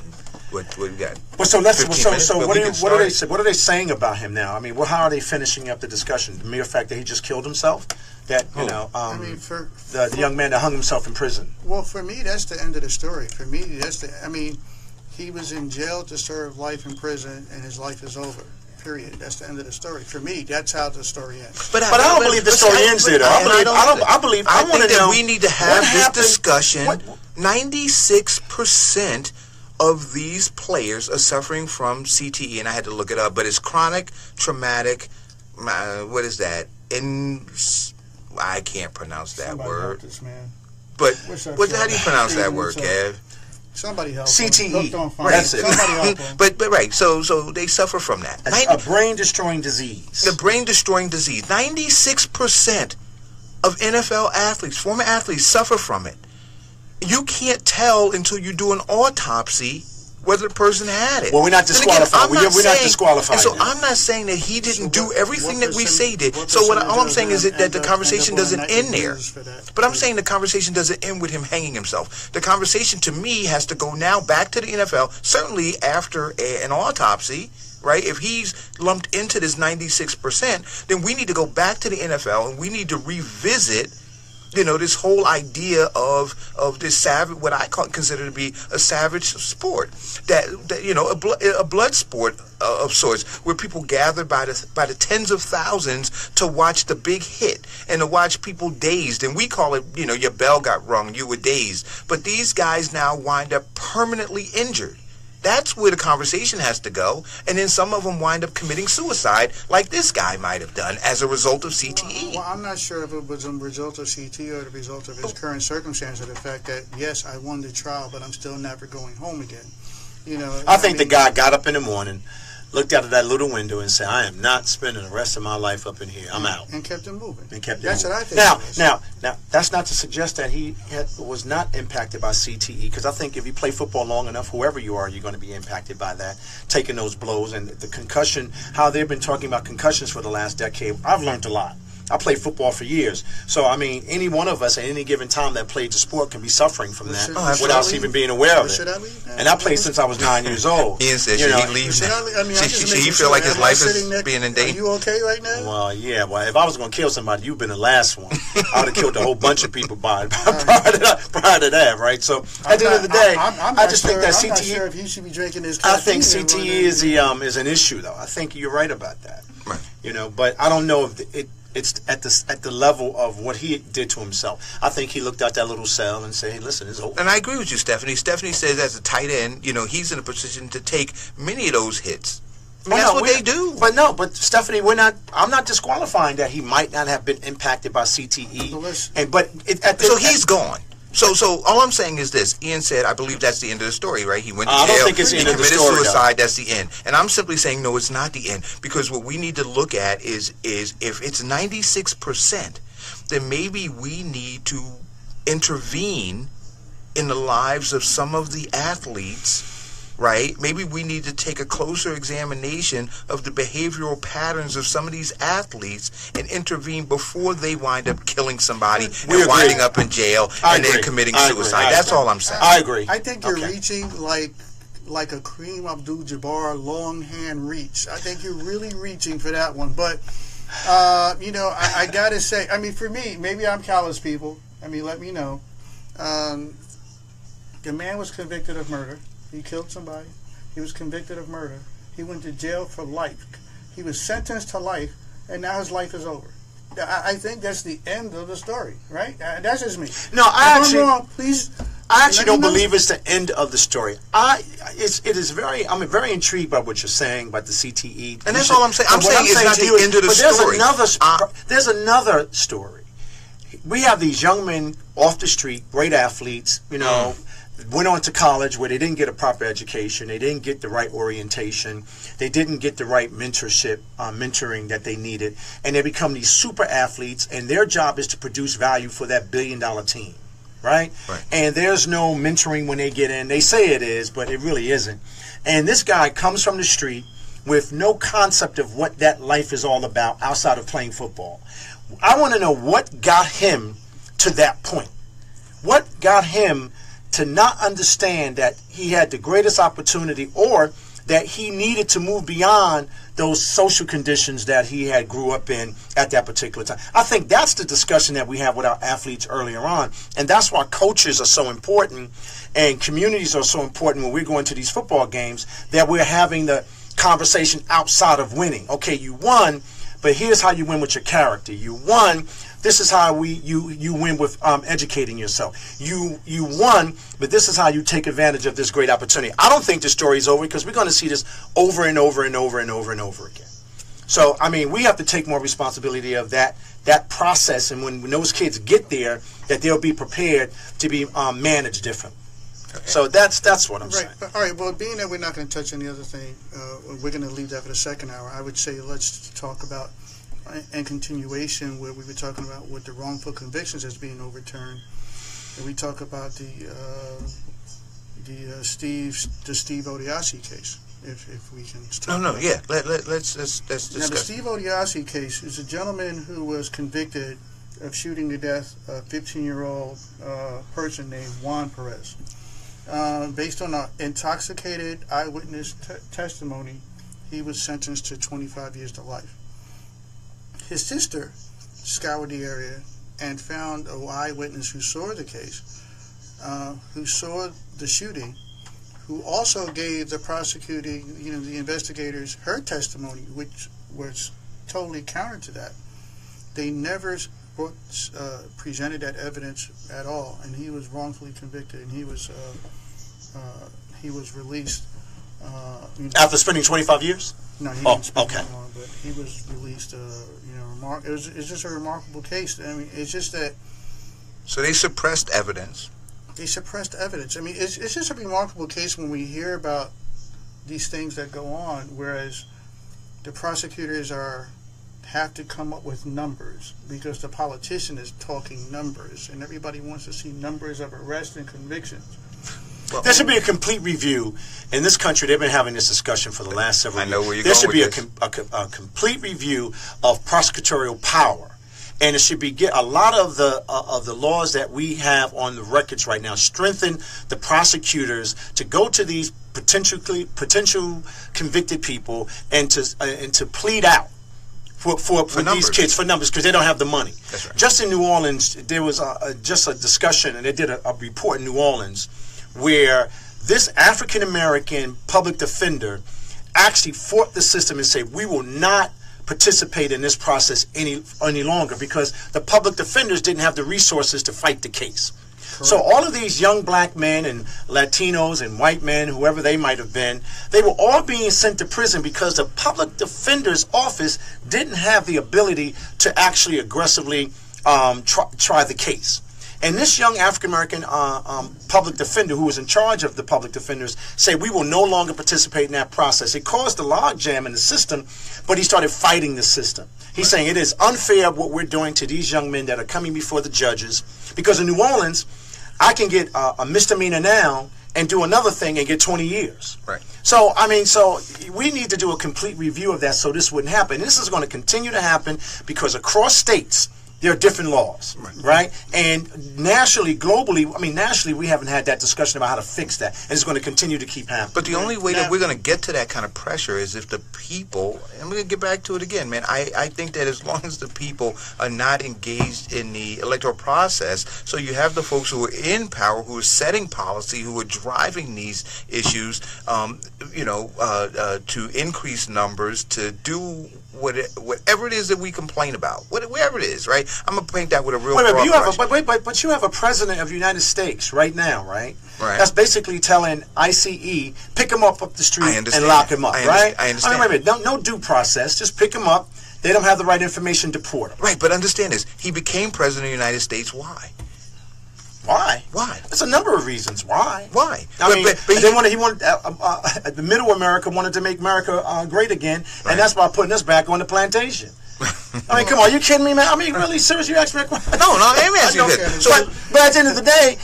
what we got? Well, so what are they saying about him now? How are they finishing up the discussion? The mere fact that he just killed himself, that the young man that hung himself in prison. Well, for me, that's the end of the story. For me, he was in jail to serve life in prison, and his life is over. Period. That's the end of the story. For me, that's how the story ends. But I don't believe the story ends there. I want to know. We need to have this discussion. 96% of these players are suffering from CTE, and I had to look it up, but it's chronic traumatic. What is that? I can't pronounce that word. This, man. But how do you pronounce that word, Kev? Somebody help. CTE. That's it. Somebody help. But right. So they suffer from that. A brain-destroying disease. The brain-destroying disease. 96% of NFL athletes, former athletes, suffer from it. You can't tell until you do an autopsy whether the person had it. Well, we're not disqualified. We're not disqualified. And so I'm not saying that he didn't do everything that we say he did. So all I'm saying is that the conversation doesn't end there. But I'm saying the conversation doesn't end with him hanging himself. The conversation to me has to go now back to the NFL, certainly after an autopsy, right? If he's lumped into this 96%, then we need to go back to the NFL and we need to revisit this whole idea of this savage, what I consider to be a savage sport, a blood sport of sorts, where people gather by the tens of thousands to watch the big hit and to watch people dazed. And we call it, your bell got rung, you were dazed. But these guys now wind up permanently injured. That's where the conversation has to go. And then some of them wind up committing suicide, like this guy might have done, as a result of CTE. Well, I'm not sure if it was a result of CTE or the result of his current circumstance, or the fact that, yes, I won the trial, but I'm still never going home again. I think the guy got up in the morning, looked out of that little window and said, I am not spending the rest of my life up in here. I'm out. And kept it moving. That's what I think. Now, that's not to suggest that he was not impacted by CTE, because I think if you play football long enough, whoever you are, you're going to be impacted by that, taking those blows. And the concussion, how they've been talking about concussions for the last decade, I've learned a lot. I played football for years. So, I mean, any one of us at any given time that played the sport can be suffering from that without us even being aware of it. And I played since I was 9 years old. Ian said, should he leave now? Should he feel like his life is being in danger? Are you okay right now? Well, yeah. Well, if I was going to kill somebody, you've been the last one. I would have killed a whole bunch of people prior to that, right? So, at the end of the day, I just think that CTE... I'm not sure if he should be drinking his I think CTE is an issue, though. I think you're right about that. Right. You know, but I don't know if it's at the level of what he did to himself. I think he looked out that little cell and said, hey, listen, it's over. And I agree with you, Stephanie. Stephanie says as a tight end, you know, he's in a position to take many of those hits. I mean, that's what they do. But Stephanie, I'm not disqualifying that he might not have been impacted by CTE. So he's gone. So all I'm saying is this. Ian said, I believe that's the end of the story, right? He went to jail. I don't think it's the end of the story. He committed suicide. That's the end. And I'm simply saying, no, it's not the end. Because what we need to look at is if it's 96%, then maybe we need to intervene in the lives of some of the athletes, right? Maybe we need to take a closer examination of the behavioral patterns of some of these athletes and intervene before they wind up killing somebody and winding up in jail and then committing suicide. That's all I'm saying. I agree. I think you're reaching like a Kareem Abdul-Jabbar long hand reach. I think you're really reaching for that one. But, you know, I got to say, I mean, for me, maybe I'm callous, people. I mean, let me know. The man was convicted of murder. He killed somebody. He was convicted of murder. He went to jail for life. He was sentenced to life, and now his life is over. I think that's the end of the story, right? That's just me. No, I actually don't believe it's the end of the story. I'm very intrigued by what you're saying about the CTE. And that's all I'm saying. I'm saying it's not the end of the story. There's another story. We have these young men off the street, great athletes, you know, went on to college where they didn't get a proper education, they didn't get the right orientation, they didn't get the right mentoring that they needed, and they become these super athletes, and their job is to produce value for that billion-dollar team, right? And there's no mentoring when they get in. They say it is, but it really isn't. And this guy comes from the street with no concept of what that life is all about outside of playing football. I want to know what got him to that point. What got him to not understand that he had the greatest opportunity, or that he needed to move beyond those social conditions that he had grew up in at that particular time. I think that's the discussion that we have with our athletes earlier on, and that's why coaches are so important and communities are so important when we're going to these football games, that we're having the conversation outside of winning. Okay, you won, but here's how you win with your character. You won. This is how you win with educating yourself. You won, but this is how you take advantage of this great opportunity. I don't think the story is over, because we're going to see this over and over and over and over and over again. So, I mean, we have to take more responsibility of that process, and when those kids get there, that they'll be prepared to be managed different. Okay. So that's what I'm saying. All right. Well, being that we're not going to touch any other thing, we're going to leave that for the second hour. I would say let's talk about, in continuation, where we were talking about with the wrongful convictions that's being overturned, and we talk about the Steve Odiasi case, if we can. Let's discuss. Now, the Steve Odiasi case is a gentleman who was convicted of shooting to death a 15-year-old person named Juan Perez. Based on an intoxicated eyewitness testimony, he was sentenced to 25 years to life. His sister scoured the area and found an eyewitness who saw the case, who saw the shooting, who also gave the prosecuting, the investigators, her testimony, which was totally counter to that. They never presented that evidence at all, and he was wrongfully convicted, and he was released. After spending 25 years? No, he didn't spend that long, but he was released. It's just a remarkable case. I mean, it's just that. So they suppressed evidence. They suppressed evidence. I mean, it's just a remarkable case when we hear about these things that go on, whereas the prosecutors have to come up with numbers because the politician is talking numbers, and everybody wants to see numbers of arrests and convictions. Well, there should be a complete review. In this country, they've been having this discussion for the last several years. I know where you're there going should be with a complete review of prosecutorial power and it should be a lot of the laws that we have on the records right now strengthen the prosecutors to go to these potential convicted people and to plead out for these kids for numbers because they don't have the money. That's right. Just in New Orleans, there was just a discussion, and they did a report in New Orleans where this African American public defender actually fought the system and said, we will not participate in this process any longer because the public defenders didn't have the resources to fight the case. Correct. So all of these young black men and Latinos and white men, whoever they might have been, they were all being sent to prison because the public defender's office didn't have the ability to actually aggressively try the case. And this young African-American public defender who was in charge of the public defenders said, we will no longer participate in that process. It caused a logjam in the system, but he started fighting the system. He's saying it is unfair what we're doing to these young men that are coming before the judges. Because in New Orleans, I can get a misdemeanor now and do another thing and get 20 years. Right. So, I mean, so we need to do a complete review of that so this wouldn't happen. And this is going to continue to happen because across states, there are different laws, right? And nationally, globally, I mean, nationally, we haven't had that discussion about how to fix that. And it's going to continue to keep happening. But the only way that we're going to get to that kind of pressure is if the people, and we're going to get back to it again, man, I think that as long as the people are not engaged in the electoral process, so you have the folks who are in power, who are setting policy, who are driving these issues, to increase numbers, to do whatever it is that we complain about, whatever it is, right? I'm gonna paint that with a real. But you have a president of the United States right now, right? Right. That's basically telling ICE pick him up the street and lock him up, right? I understand. Wait a minute, no due process, just pick him up. They don't have the right information, deport him. Right, but understand this: he became president of the United States. Why? Why? Why? There's a number of reasons. Why? Why? I mean, he wanted the middle America wanted to make America great again, and that's by putting us back on the plantation. I mean, come on, you kidding me, man? I mean, really serious? You ask me a question? No, let me ask you this. But at the end of the day,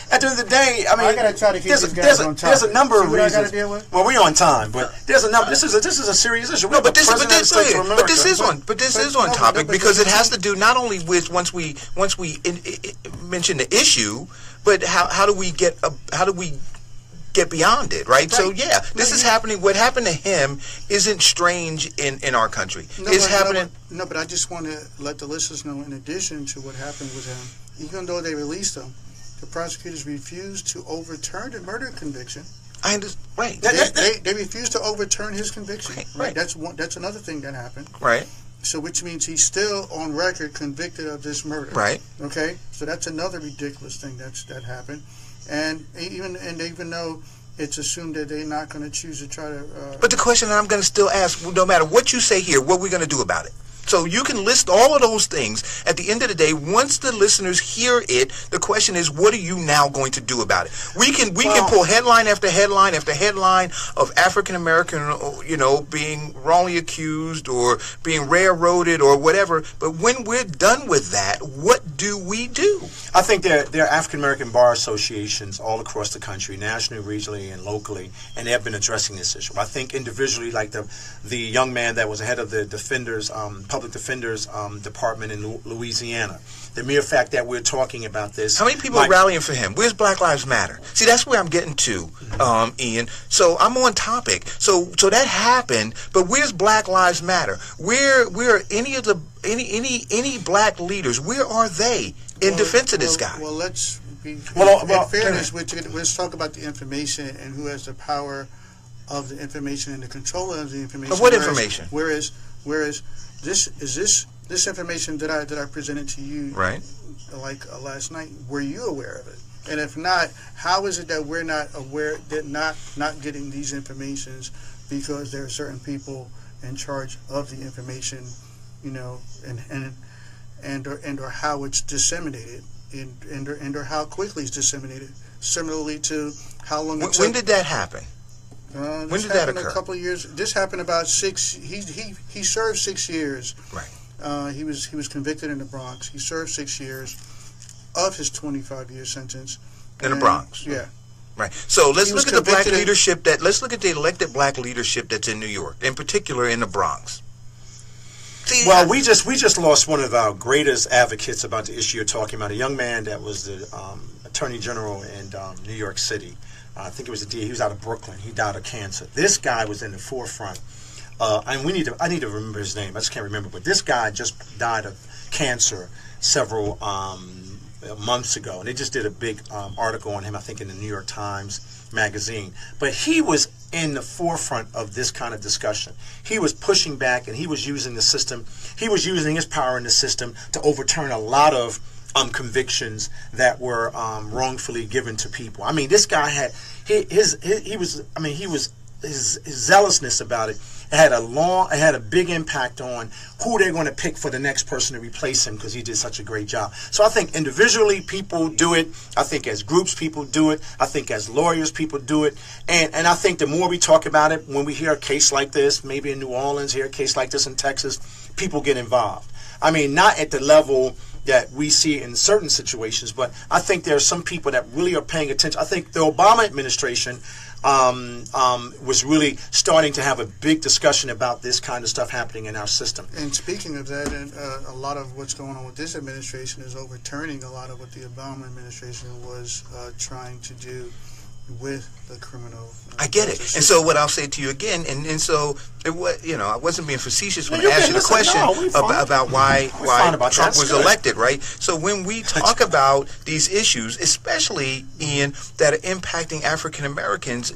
I mean, I gotta try to keep these guys on top. There's a number of reasons. I gotta deal with? Well, we're on time, but there's a number. This is a serious issue. No, but this is on topic because it has to do not only with once we mention the issue, but how do we get beyond it, right? So yeah, this is happening. What happened to him isn't strange in our country. It's happening. No, but I just want to let the listeners know, in addition to what happened with him, even though they released him, the prosecutors refused to overturn the murder conviction. I understand. Right. They refused to overturn his conviction. Right. That's another thing that happened. Right. So which means he's still on record convicted of this murder. Right. Okay. So that's another ridiculous thing that happened. And even though it's assumed that they're not going to choose to try to. But the question that I'm going to still ask, no matter what you say here, what are we going to do about it? So you can list all of those things. At the end of the day, once the listeners hear it, the question is, what are you now going to do about it? We can pull headline after headline after headline of African American, being wrongly accused or being railroaded or whatever. But when we're done with that, what do we do? I think there are African American bar associations all across the country, nationally, regionally, and locally, and they have been addressing this issue. I think individually, like the young man that was head of the public defenders department in Louisiana. The mere fact that we're talking about this. How many people are rallying for him? Where's Black Lives Matter? See, that's where I'm getting to, Ian. So I'm on topic. So that happened, but where's Black Lives Matter? Where are any black leaders? Where are they in defense of this guy? Well, let's be in fairness. Let's talk about the information and who has the power of the information and the control of the information. Of what information? Whereas this information that I presented to you, right? Last night, were you aware of it? And if not, how is it that we're not aware, that not getting these informations because there are certain people in charge of the information, and or how it's disseminated, and or how quickly it's disseminated. Similarly to how long. When did that happen? When did that occur? A couple of years. This happened about 6. He served 6 years. Right. He was convicted in the Bronx. He served 6 years of his 25-year sentence in the Bronx. Yeah. Right. So let's look at the black leadership let's look at the elected black leadership that's in New York, in particular in the Bronx. Well, we just lost one of our greatest advocates about the issue you're talking about. A young man that was the Attorney General in New York City. I think it was he was out of Brooklyn. He died of cancer. This guy was in the forefront. And I need to remember his name. I just can't remember. But this guy just died of cancer several months ago, and they just did a big article on him, I think in the New York Times magazine. But he was in the forefront of this kind of discussion. He was pushing back, and he was using the system. He was using his power in the system to overturn a lot of convictions that were wrongfully given to people. I mean, this guy had his zealousness about it. It had a big impact on who they're going to pick for the next person to replace him, because he did such a great job. So I think individually people do it. I think as groups people do it. I think as lawyers people do it. And I think the more we talk about it, when we hear a case like this, maybe in New Orleans, hear a case like this in Texas, people get involved. I mean, not at the level that we see in certain situations, but I think there are some people that really are paying attention. I think the Obama administration was really starting to have a big discussion about this kind of stuff happening in our system. And speaking of that, a lot of what's going on with this administration is overturning a lot of what the Obama administration was trying to do with the criminal. I get it. And so what I'll say to you again, and so it was, I wasn't being facetious when I asked you the question about why Trump was elected, right? So when we talk about these issues, especially Ian, that are impacting African Americans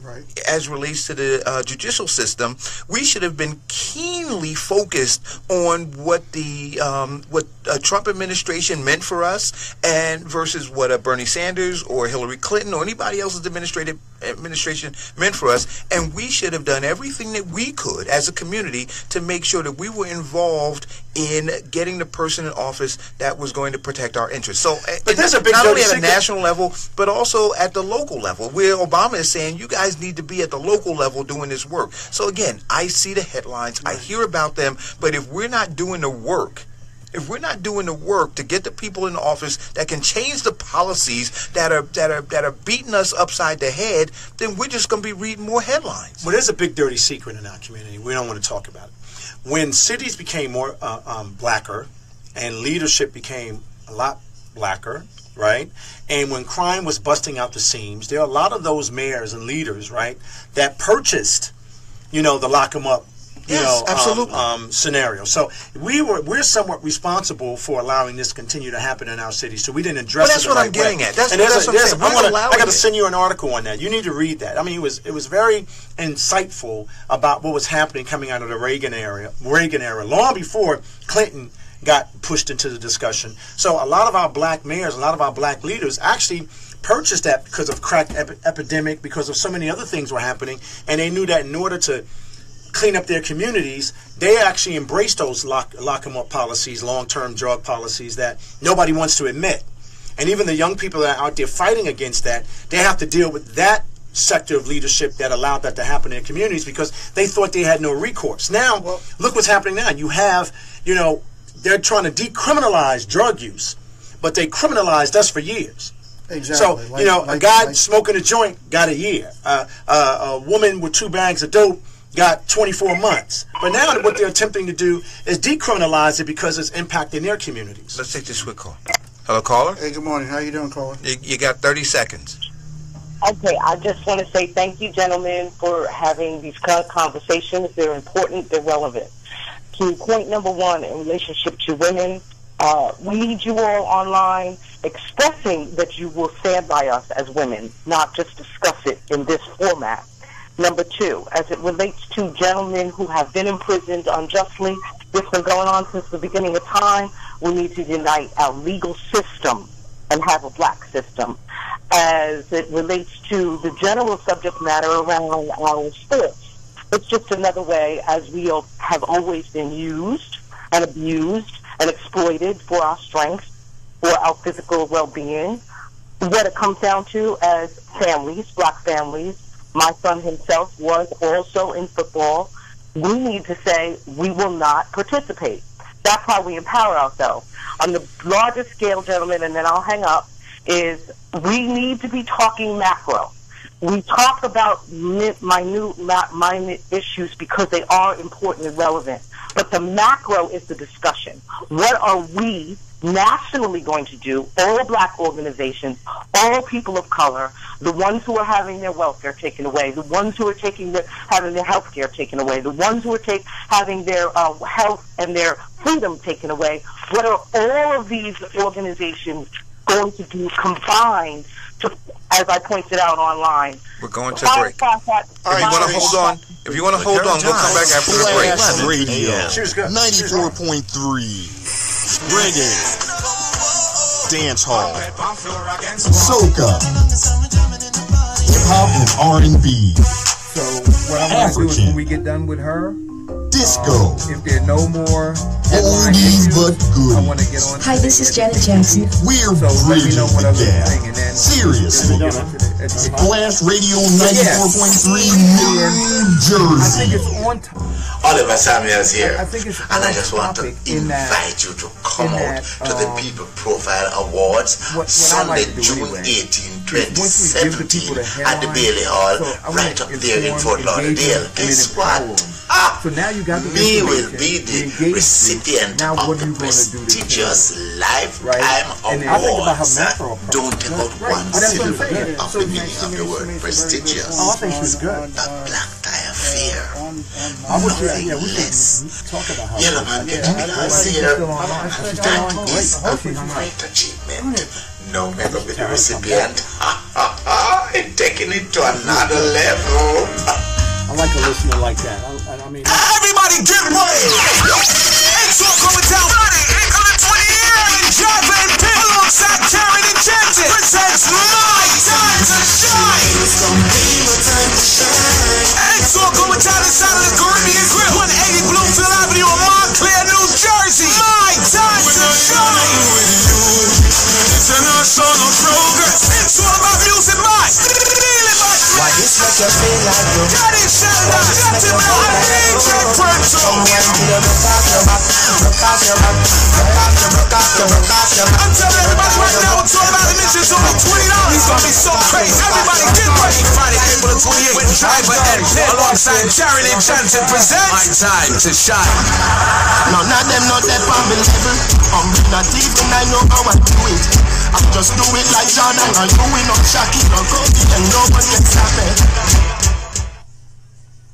as relates to the judicial system, we should have been keenly focused on what the Trump administration meant for us, and versus what a Bernie Sanders or Hillary Clinton or anybody else's administration meant for us. And we should have done everything that we could as a community to make sure that we were involved in getting the person in office that was going to protect our interests. So but there's a big not only at a national level, but also at the local level, where Obama is saying you guys need to be at the local level doing this work. So again, I see the headlines, I hear about them, but if we're not doing the work, to get the people in office that can change the policies that are beating us upside the head, then we're just going to be reading more headlines. Well, there's a big dirty secret in our community. We don't want to talk about it. When cities became more blacker and leadership became a lot blacker, right? And when crime was busting out the seams, there are a lot of those mayors and leaders, right, that purchased, the lock 'em up. Scenario. So we're somewhat responsible for allowing this to continue to happen in our city. So we didn't address it the right way. That's what I'm getting at. That's what I'm saying. I got to send you an article on that. You need to read that. I mean, it was very insightful about what was happening coming out of the Reagan era, long before Clinton got pushed into the discussion. So a lot of our black mayors, a lot of our black leaders actually purchased that because of crack epidemic, because of so many other things were happening, and they knew that in order to clean up their communities, they actually embraced those lock 'em up policies, long-term drug policies that nobody wants to admit. And even the young people that are out there fighting against that, they have to deal with that sector of leadership that allowed that to happen in their communities, because they thought they had no recourse. Now, look what's happening now. You have, they're trying to decriminalize drug use, but they criminalized us for years. Exactly. So, a guy smoking a joint got a year. A woman with 2 bags of dope got 24 months. But now what they're attempting to do is decriminalize it because it's impacting their communities. Let's take this quick call. Hello, caller? Hey, good morning. How you doing, caller? You got 30 seconds. Okay, I just want to say thank you, gentlemen, for having these conversations. They're important. They're relevant. To point number 1, in relationship to women, we need you all online expressing that you will stand by us as women, not just discuss it in this format. Number 2, as it relates to gentlemen who have been imprisoned unjustly, this has been going on since the beginning of time. We need to unite our legal system and have a black system. As it relates to the general subject matter around our sports, it's just another way, as we have always been used and abused and exploited for our strength, for our physical well-being. What it comes down to as families, black families, my son himself was also in football. We need to say we will not participate. That's how we empower ourselves. On the largest scale, gentlemen, and then I'll hang up, is we need to be talking macro. We talk about minute issues because they are important and relevant. But the macro is the discussion. What are we nationally going to do, all black organizations, all people of color, the ones who are having their welfare taken away, the ones who are having their health care taken away, the ones who are having their health and their freedom taken away? What are all of these organizations going to do combined to, as I pointed out online? We're going to break. If you want to hold on, we'll come back after the break. Radio 94.3. Reggae, dance hall, soca, hip hop and R&B. So what I'm gonna do is when we get done with her, disco. If there are no more oldies but good. I want to get on. Hi, this is Janet Jackson. We're bridging the gap. Seriously. Blast Radio 94.3 New Jersey. I think it's on time. Oliver Samuels here, I think it's and I just want to invite you to come out to the People Profile Awards Sunday, June 18, 2017 at the Bailey Hall, right up there in Fort Lauderdale. Guess what? So now you got Me will be the recipient of the prestigious Lifetime Awards. Don't take out one syllable of the meaning of the word prestigious. Oh, I think she's good. A black tie affair. Nothing less. Yellow man getting because here, that is a great achievement. No matter with the recipient. And taking it to another level. I like a listener like that. I mean, everybody get ready! It's all going down Friday, April the 28th in Java and Pit alongside Karen and Jenkins presents My Time to Shine! It's all going down inside of the Caribbean Grill, 180 Bloomfield Avenue in Montclair, New Jersey. My Time to Shine! International progress. It's all about music, Why this make you feel like you? That is Shannon, gentlemen, I'm DJ Prince. I'm telling everybody right now, it's all about admissions, only $20. It's gonna be so crazy. Everybody get ready. Friday, April the 28th, with Driver and Pit alongside Jared and Johnson presents My Time to Shine. None of them not that on the level. I'm not even I know how I do it. I just do it like John and I'm doing up Shaki or Kobe and no one can stop it.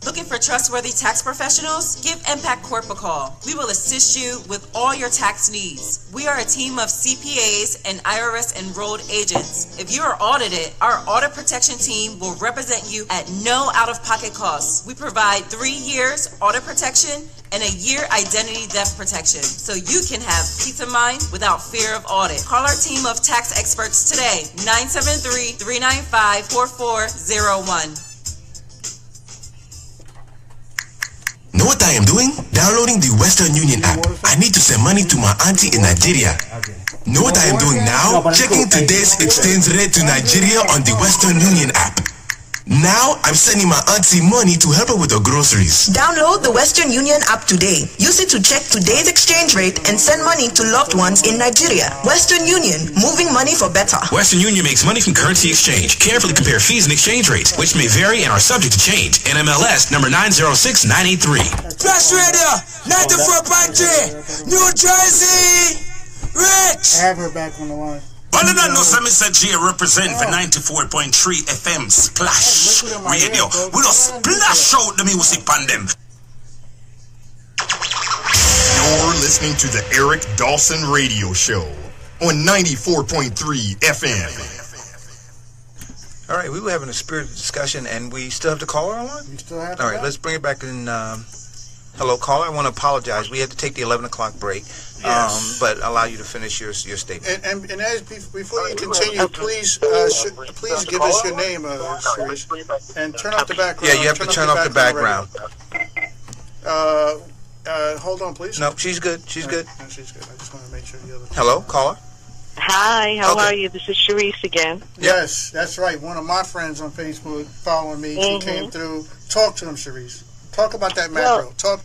Looking for trustworthy tax professionals? Give Impact Corp a call. We will assist you with all your tax needs. We are a team of CPAs and IRS enrolled agents. If you are audited, our audit protection team will represent you at no out-of-pocket costs. We provide 3 years audit protection and a year identity theft protection, so you can have peace of mind without fear of audit. Call our team of tax experts today, 973-395-4401. Know what I am doing? Downloading the Western Union app. I need to send money to my auntie in Nigeria. Know what I am doing now? Checking today's exchange rate to Nigeria on the Western Union app. Now, I'm sending my auntie money to help her with her groceries. Download the Western Union app today. Use it to check today's exchange rate and send money to loved ones in Nigeria. Western Union, moving money for better. Western Union makes money from currency exchange. Carefully compare fees and exchange rates, which may vary and are subject to change. NMLS number 906983. Blast Radio 94.3 New Jersey. Rich. Have her back on the line. Other than no, Mr. J represent for 94.3 FM Splash Radio. We don't splash out the music on them. You're listening to the Eric Dawson Radio Show on 94.3 FM. All right, we were having a spirited discussion, and we still have the caller online? We still have All right, let's bring it back in. Hello, caller. I want to apologize. We had to take the 11 o'clock break. Yes. But allow you to finish your statement. And as before you continue, please please give us your name, Sharice, and turn off the background. Yeah, you have to turn off the background. Hold on, please. No, she's good. She's good. No, she's good. I just want to make sure the other. Hello, caller. Hi, how are you? This is Sharice again. Yes, that's right. One of my friends on Facebook following me. She came through. Talk to him, Sharice. Talk about that macro. Well, talk.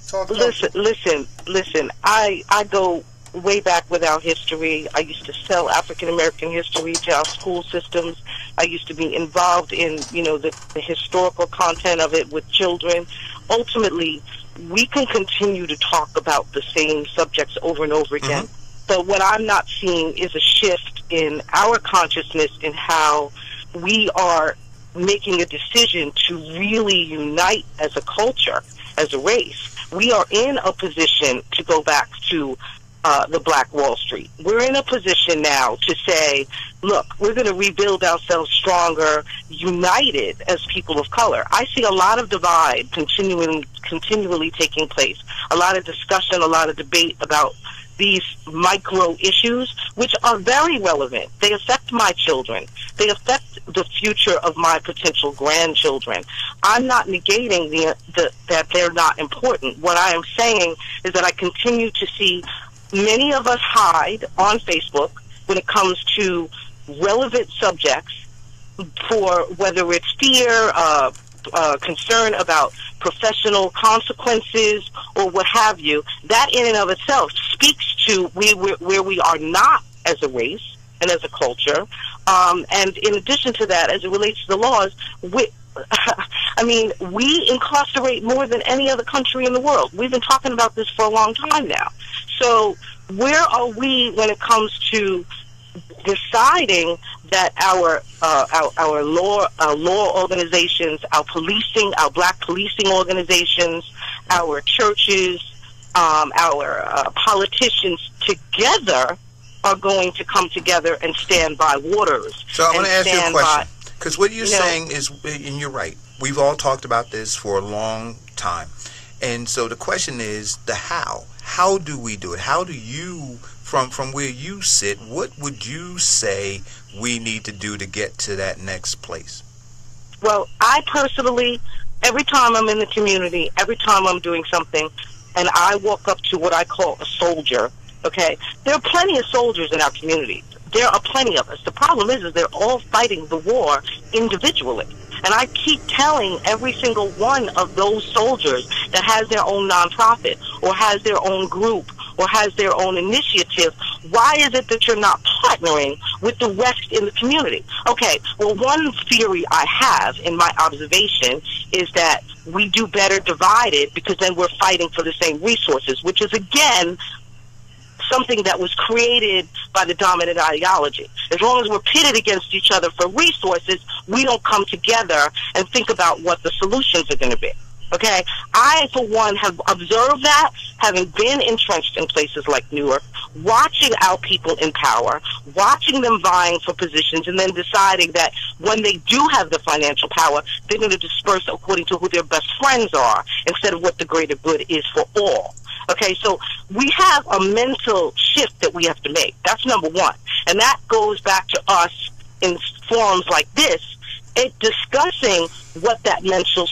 Listen. I go way back with our history. I used to sell African American history to our school systems. I used to be involved in, the historical content of it with children. Ultimately, we can continue to talk about the same subjects over and over again. But what I'm not seeing is a shift in our consciousness in how we are making a decision to really unite as a culture, as a race. We are in a position to go back to the Black Wall Street. We're in a position now to say, look, we're going to rebuild ourselves stronger, united as people of color. I see a lot of divide continually taking place, a lot of discussion, a lot of debate about these micro issues, which are very relevant. They affect my children. They affect the future of my potential grandchildren. I'm not negating that they're not important. What I am saying is that I continue to see many of us hide on Facebook when it comes to relevant subjects, for whether it's fear, concern about professional consequences or what have you. That in and of itself speaks to where we are not as a race and as a culture. And in addition to that, as it relates to the laws, we incarcerate more than any other country in the world. We've been talking about this for a long time now. So where are we when it comes to deciding that our law organizations, our policing, our black policing organizations, our churches, our politicians together are going to come together and stand by waters? So I want to ask you a question, because what you're saying is, and you're right, we've all talked about this for a long time. And so the question is the how. How do we do it? How do you, from where you sit, what would you say we need to do to get to that next place? Well, I personally, every time I'm in the community, every time I'm doing something, and I walk up to what I call a soldier, okay, there are plenty of soldiers in our community. There are plenty of us. The problem is they're all fighting the war individually. And I keep telling every single one of those soldiers that has their own nonprofit or has their own group or has their own initiative, why is it that you're not partnering with the rest in the community? Okay, well, one theory I have in my observation is that we do better divided because then we're fighting for the same resources, which is, again, something that was created by the dominant ideology. As long as we're pitted against each other for resources, we don't come together and think about what the solutions are going to be. Okay? I, for one, have observed that, having been entrenched in places like Newark, watching our people in power, watching them vying for positions, and then deciding that when they do have the financial power, they're going to disperse according to who their best friends are instead of what the greater good is for all. Okay, so we have a mental shift that we have to make. That's number one. And that goes back to us in forums like this, discussing what that mental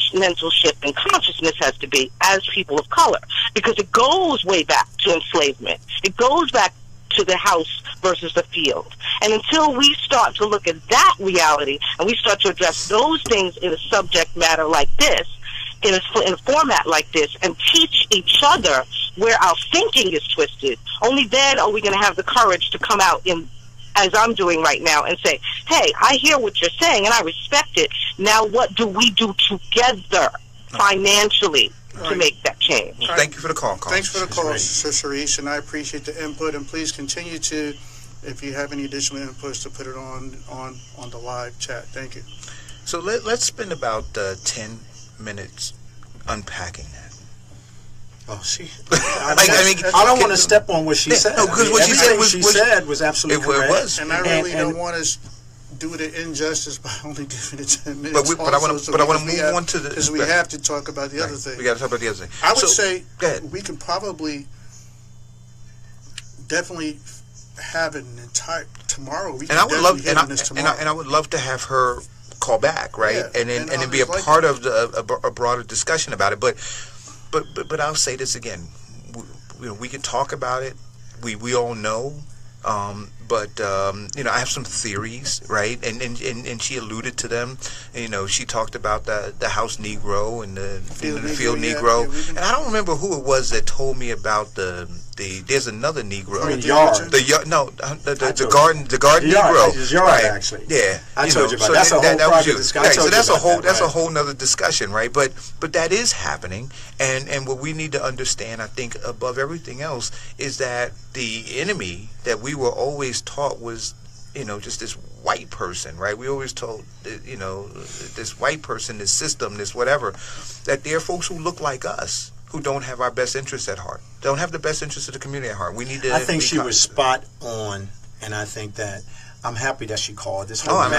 shift in consciousness has to be as people of color. Because it goes way back to enslavement. It goes back to the house versus the field. And until we start to look at that reality and we start to address those things in a subject matter like this, in a format like this, and teach each other where our thinking is twisted, only then are we going to have the courage to come out in, as I'm doing right now, and say, hey, I hear what you're saying and I respect it. Now what do we do together financially to make that change? Well, thank you for the call, Carl. Thanks for the call, Sister Sharice, and I appreciate the input, and please continue to, if you have any additional inputs, to put it on the live chat. Thank you. So let's spend about 10 minutes unpacking that. Oh, I don't want to step on what she said. No, because what she said was absolutely correct. It was. And I really don't want to do it an injustice by only giving it 10 minutes. But I want to move on to the... Because we have to talk about the other thing. We got to talk about the other thing. I would say we can probably definitely have an entire... Tomorrow, we can definitely hit on this tomorrow. And I would love to have her call back, right? Yeah, and then be a part of a broader discussion about it. But I'll say this again: we can talk about it. We all know, but I have some theories, right? And she alluded to them. She talked about the house Negro and the field Negro. And I don't remember who it was that told me about the there's another Negro. I mean, yard. The garden Negro. His yard, right. Actually. Yeah, I told you about so that's a whole private discussion. So that's a whole nother discussion, right? But that is happening, and what we need to understand, I think, above everything else, is that the enemy that we were always taught was, just this white person, right? We always told, this white person, this system, this whatever, that there are folks who look like us, who don't have our best interests at heart, don't have the best interests of the community at heart. We need to. I think she was spot on, and I think that I'm happy that she called. This whole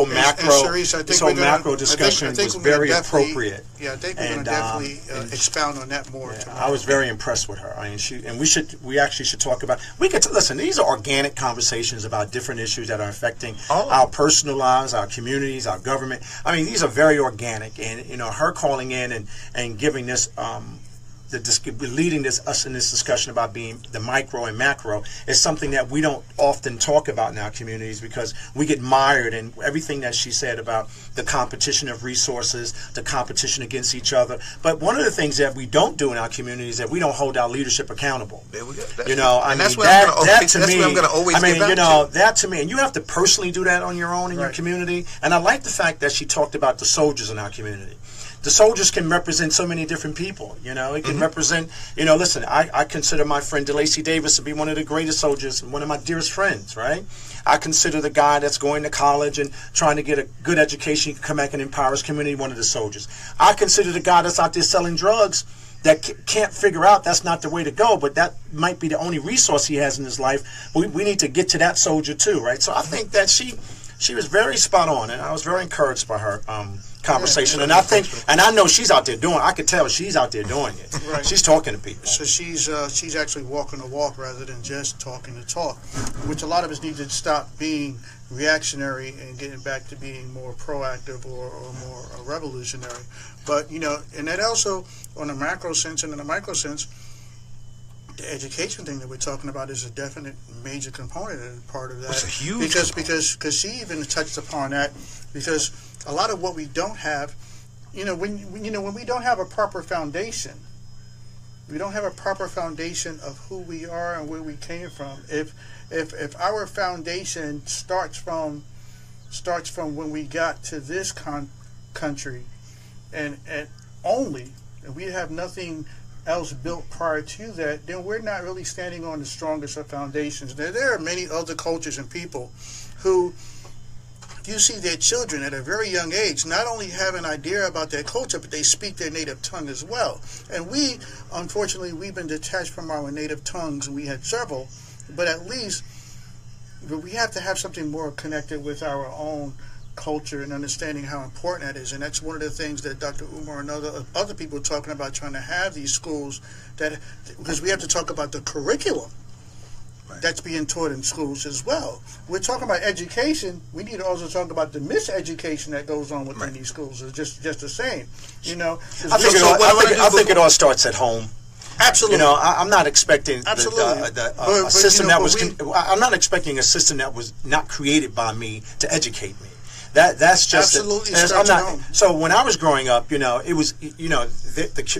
macro discussion was very appropriate. Yeah, I think we're going to definitely expound on that more. Yeah, I was very impressed with her. I mean, we actually should talk about. We could listen. These are organic conversations about different issues that are affecting our personal lives, our communities, our government. I mean, these are very organic, and her calling in and giving this. Leading us in this discussion about being the micro and macro is something that we don't often talk about in our communities, because we get mired in everything that she said about the competition of resources, the competition against each other. But one of the things that we don't do in our community is that we don't hold our leadership accountable. There we go. That to me, and you have to personally do that on your own in your community. And I like the fact that she talked about the soldiers in our community. The soldiers can represent so many different people. It can represent, listen, I consider my friend DeLacy Davis to be one of the greatest soldiers and one of my dearest friends, right? I consider the guy that's going to college and trying to get a good education, come back and empower his community, one of the soldiers. I consider the guy that's out there selling drugs that can't figure out that's not the way to go, but that might be the only resource he has in his life. We need to get to that soldier too, right? So I think that she was very spot on, and I was very encouraged by her conversation. And I know she's out there doing. I could tell she's out there doing it. Right. She's talking to people. So she's actually walking the walk rather than just talking the talk, which a lot of us need to stop being reactionary and getting back to being more proactive or more revolutionary. But and that also on a macro sense and in a micro sense, the education thing that we're talking about is a definite major component and part of that. It's a huge because she even touched upon that, because a lot of what we don't have, when we don't have a proper foundation, we don't have a proper foundation of who we are and where we came from. If our foundation starts from when we got to this country, and we have nothing else built prior to that, then we're not really standing on the strongest of foundations. There are many other cultures and people who you see their children at a very young age not only have an idea about their culture, but they speak their native tongue as well. And we, unfortunately, we've been detached from our native tongues, and we had several, but at least we have to have something more connected with our own culture and understanding how important that is. And that's one of the things that Dr. Umar and other people are talking about, trying to have these schools, because we have to talk about the curriculum that's being taught in schools as well. We're talking about education. We need to also talk about the miseducation that goes on within these schools. It's just the same, I think it all starts at home. Absolutely. I'm not expecting a system that was. I'm not expecting a system that was not created by me to educate me. That's just absolutely. So when I was growing up, it was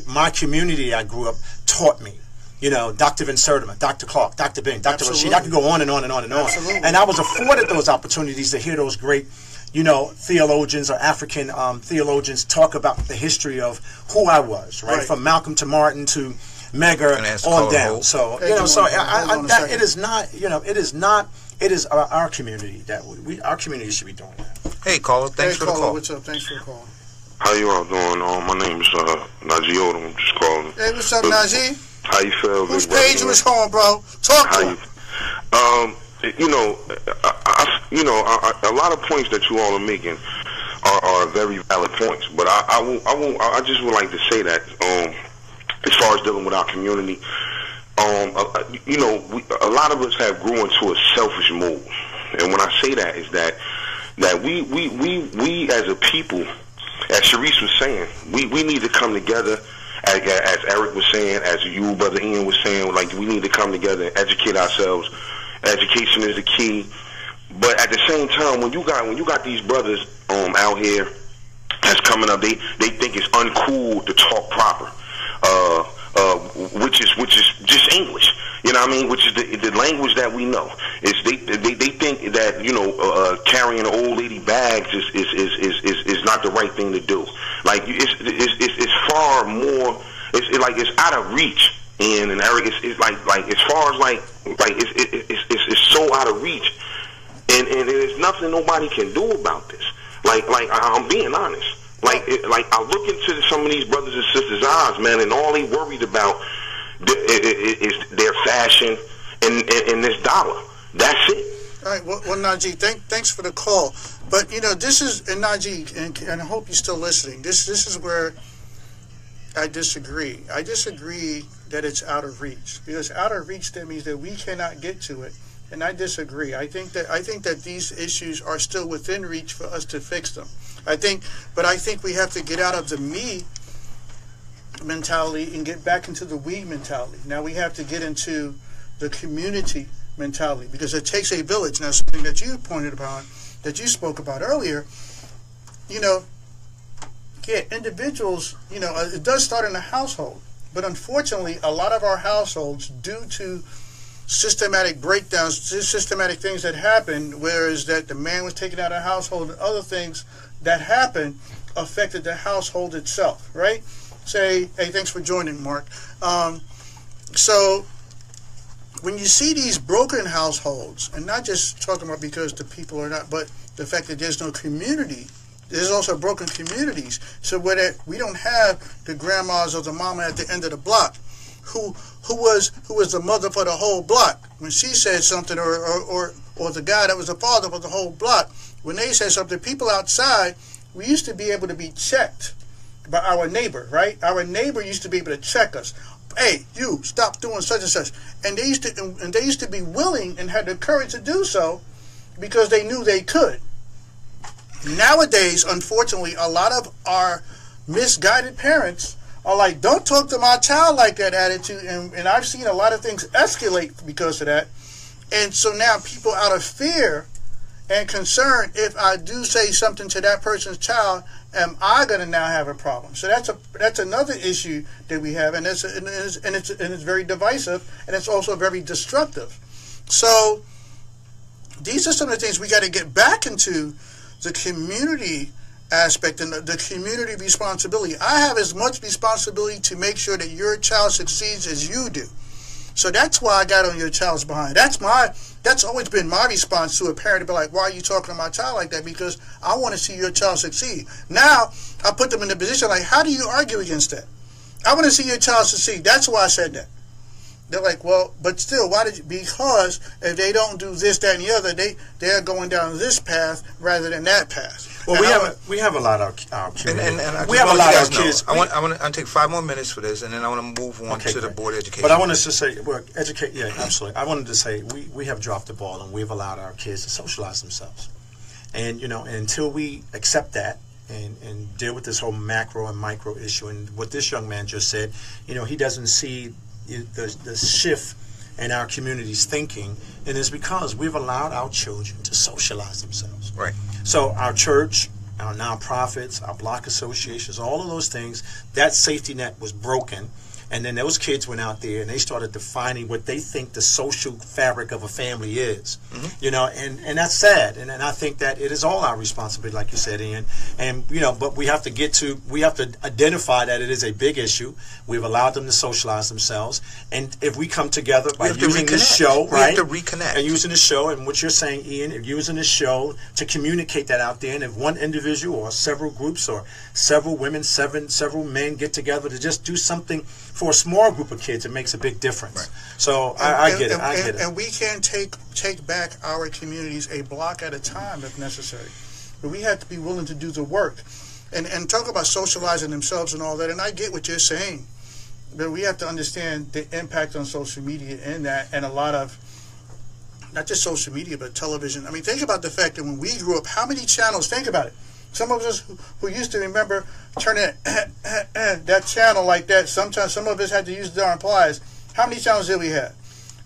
my community I grew up taught me. Dr. Vincertima, Dr. Clark, Dr. Bing, Dr. Rashid. I could go on and on and on and on. Absolutely. And I was afforded those opportunities to hear those great, theologians or African theologians talk about the history of who I was, right? From Malcolm to Martin to Megger on down. So, it is not, it is our community that our community should be doing that. Hey, caller, thanks for the call. What's up? Thanks for the call. How you all doing? My name is Najee Odom. I'm just calling. Hey, what's up, Najee? How you feel? Whose page was home, bro? Talk to him. A lot of points that you all are making are very valid points, but I just would like to say that as far as dealing with our community, a lot of us have grew into a selfish mold, and when I say that is that we as a people, as Sharice was saying, we need to come together. As Eric was saying, as you, Brother Ian, was saying, we need to come together and educate ourselves. Education is the key. But at the same time, when you got these brothers out here that's coming up, they think it's uncool to talk proper, which is just English. You know what I mean? Which is the language that we know. It's they think that, you know, carrying old lady bags is not the right thing to do. Like it's far more. It's out of reach. And Eric, it's like as far as it's so out of reach, and there's nothing nobody can do about this. Like I'm being honest. Like I look into some of these brothers and sisters' eyes, man, and all they worried about is their fashion and this dollar. That's it. All right. Well, Najee, thanks for the call. But you know, this is, and Najee, and I hope you're still listening. This is where I disagree. I disagree that it's out of reach, because out of reach, that means that we cannot get to it, and I disagree. I think that these issues are still within reach for us to fix them. I think we have to get out of the me mentality and get back into the we mentality. Now we have to get into the community mentality, because it takes a village. Now, something that you pointed upon, that you spoke about earlier, you know, yeah, individuals, you know, it does start in the household. But unfortunately, a lot of our households, due to systematic breakdowns, systematic things that happen, whereas that the man was taken out of the household and other things that happened affected the household itself, right? Say, hey, thanks for joining, Mark. So when you see these broken households, and not just talking about because the people are not, but the fact that there's no community, there's also broken communities. So where we don't have the grandmas or the mama at the end of the block, who was the mother for the whole block. When she said something, or the guy that was the father for the whole block, when they said something, people outside, we used to be able to be checked by our neighbor, right? Our neighbor used to be able to check us. Hey, you stop doing such and such, and they used to be willing and had the courage to do so because they knew they could. Nowadays, unfortunately, a lot of our misguided parents are like, don't talk to my child like that attitude, and I've seen a lot of things escalate because of that. And so now people, out of fear and concern, if I do say something to that person's child, am I going to now have a problem? So that's another issue that we have, and it's very divisive, and it's also very destructive. So these are some of the things we got to get back into, the community aspect and the community responsibility. I have as much responsibility to make sure that your child succeeds as you do. So that's why I got on your child's behind. That's always been my response to a parent, to be like, why are you talking to my child like that? Because I want to see your child succeed. Now, I put them in the position like, how do you argue against that? I want to see your child succeed. That's why I said that. They're like, well, but still, why did you? Because if they don't do this, that, and the other, they're going down this path rather than that path. Well, we have a lot of our kids. And we have a lot of kids. I want to take 5 more minutes for this, and then I want to move on to the board of education. But I wanted to say, yeah, absolutely. I wanted to say we have dropped the ball, and we've allowed our kids to socialize themselves. And you know, until we accept that and deal with this whole macro and micro issue, and what this young man just said, you know, he doesn't see the shift in our community's thinking, and it's because we've allowed our children to socialize themselves. Right. So our church, our nonprofits, our block associations, all of those things, that safety net was broken. And then those kids went out there and they started defining what they think the social fabric of a family is. Mm-hmm. You know, and that's sad. And I think that it is all our responsibility, like you said, Ian. And, you know, but we have to identify that it is a big issue. We've allowed them to socialize themselves. And if we come together by using this show, right? We have to reconnect. And using the show, and what you're saying, Ian, using the show to communicate that out there. And if one individual or several groups or several women, several men get together to just do something for a small group of kids, it makes a big difference. Right. So I get it. And we can take back our communities a block at a time if necessary. But we have to be willing to do the work. And talk about socializing themselves and all that. And I get what you're saying. But we have to understand the impact on social media in that, and a lot of, not just social media, but television. I mean, think about the fact that when we grew up, how many channels, think about it. Some of us who used to remember turning that channel like that, sometimes some of us had to use the darn pliers. How many channels did we have?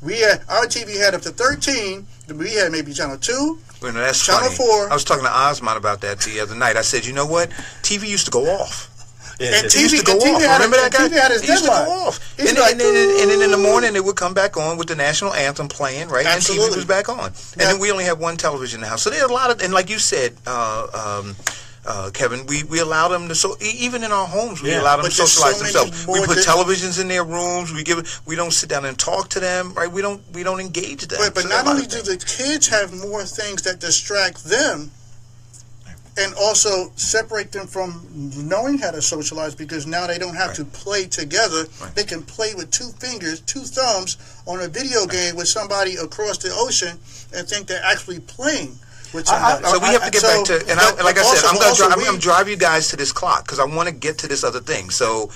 Our TV had up to 13. We had maybe channel 2, well, no, that's channel funny. 4. I was talking to Osman about that the other night. I said, you know what? TV used to go off. And TV used to go off. Remember that guy? He used to go off. And then in the morning, it would come back on with the national anthem playing, right? Absolutely. And TV was back on. And then we only have one television in the house. So there's a lot of, and like you said, Kevin, we allow them to, even in our homes, we allow them to socialize themselves. We put televisions in their rooms. We don't sit down and talk to them, right? We don't engage them. But not only do the kids have more things that distract them, and also separate them from knowing how to socialize, because now they don't have to play together. They can play with 2 fingers, 2 thumbs on a video game with somebody across the ocean and think they're actually playing with somebody. So we have to get back to, and like I said, I'm going to drive you guys to this clock because I want to get to this other thing. So,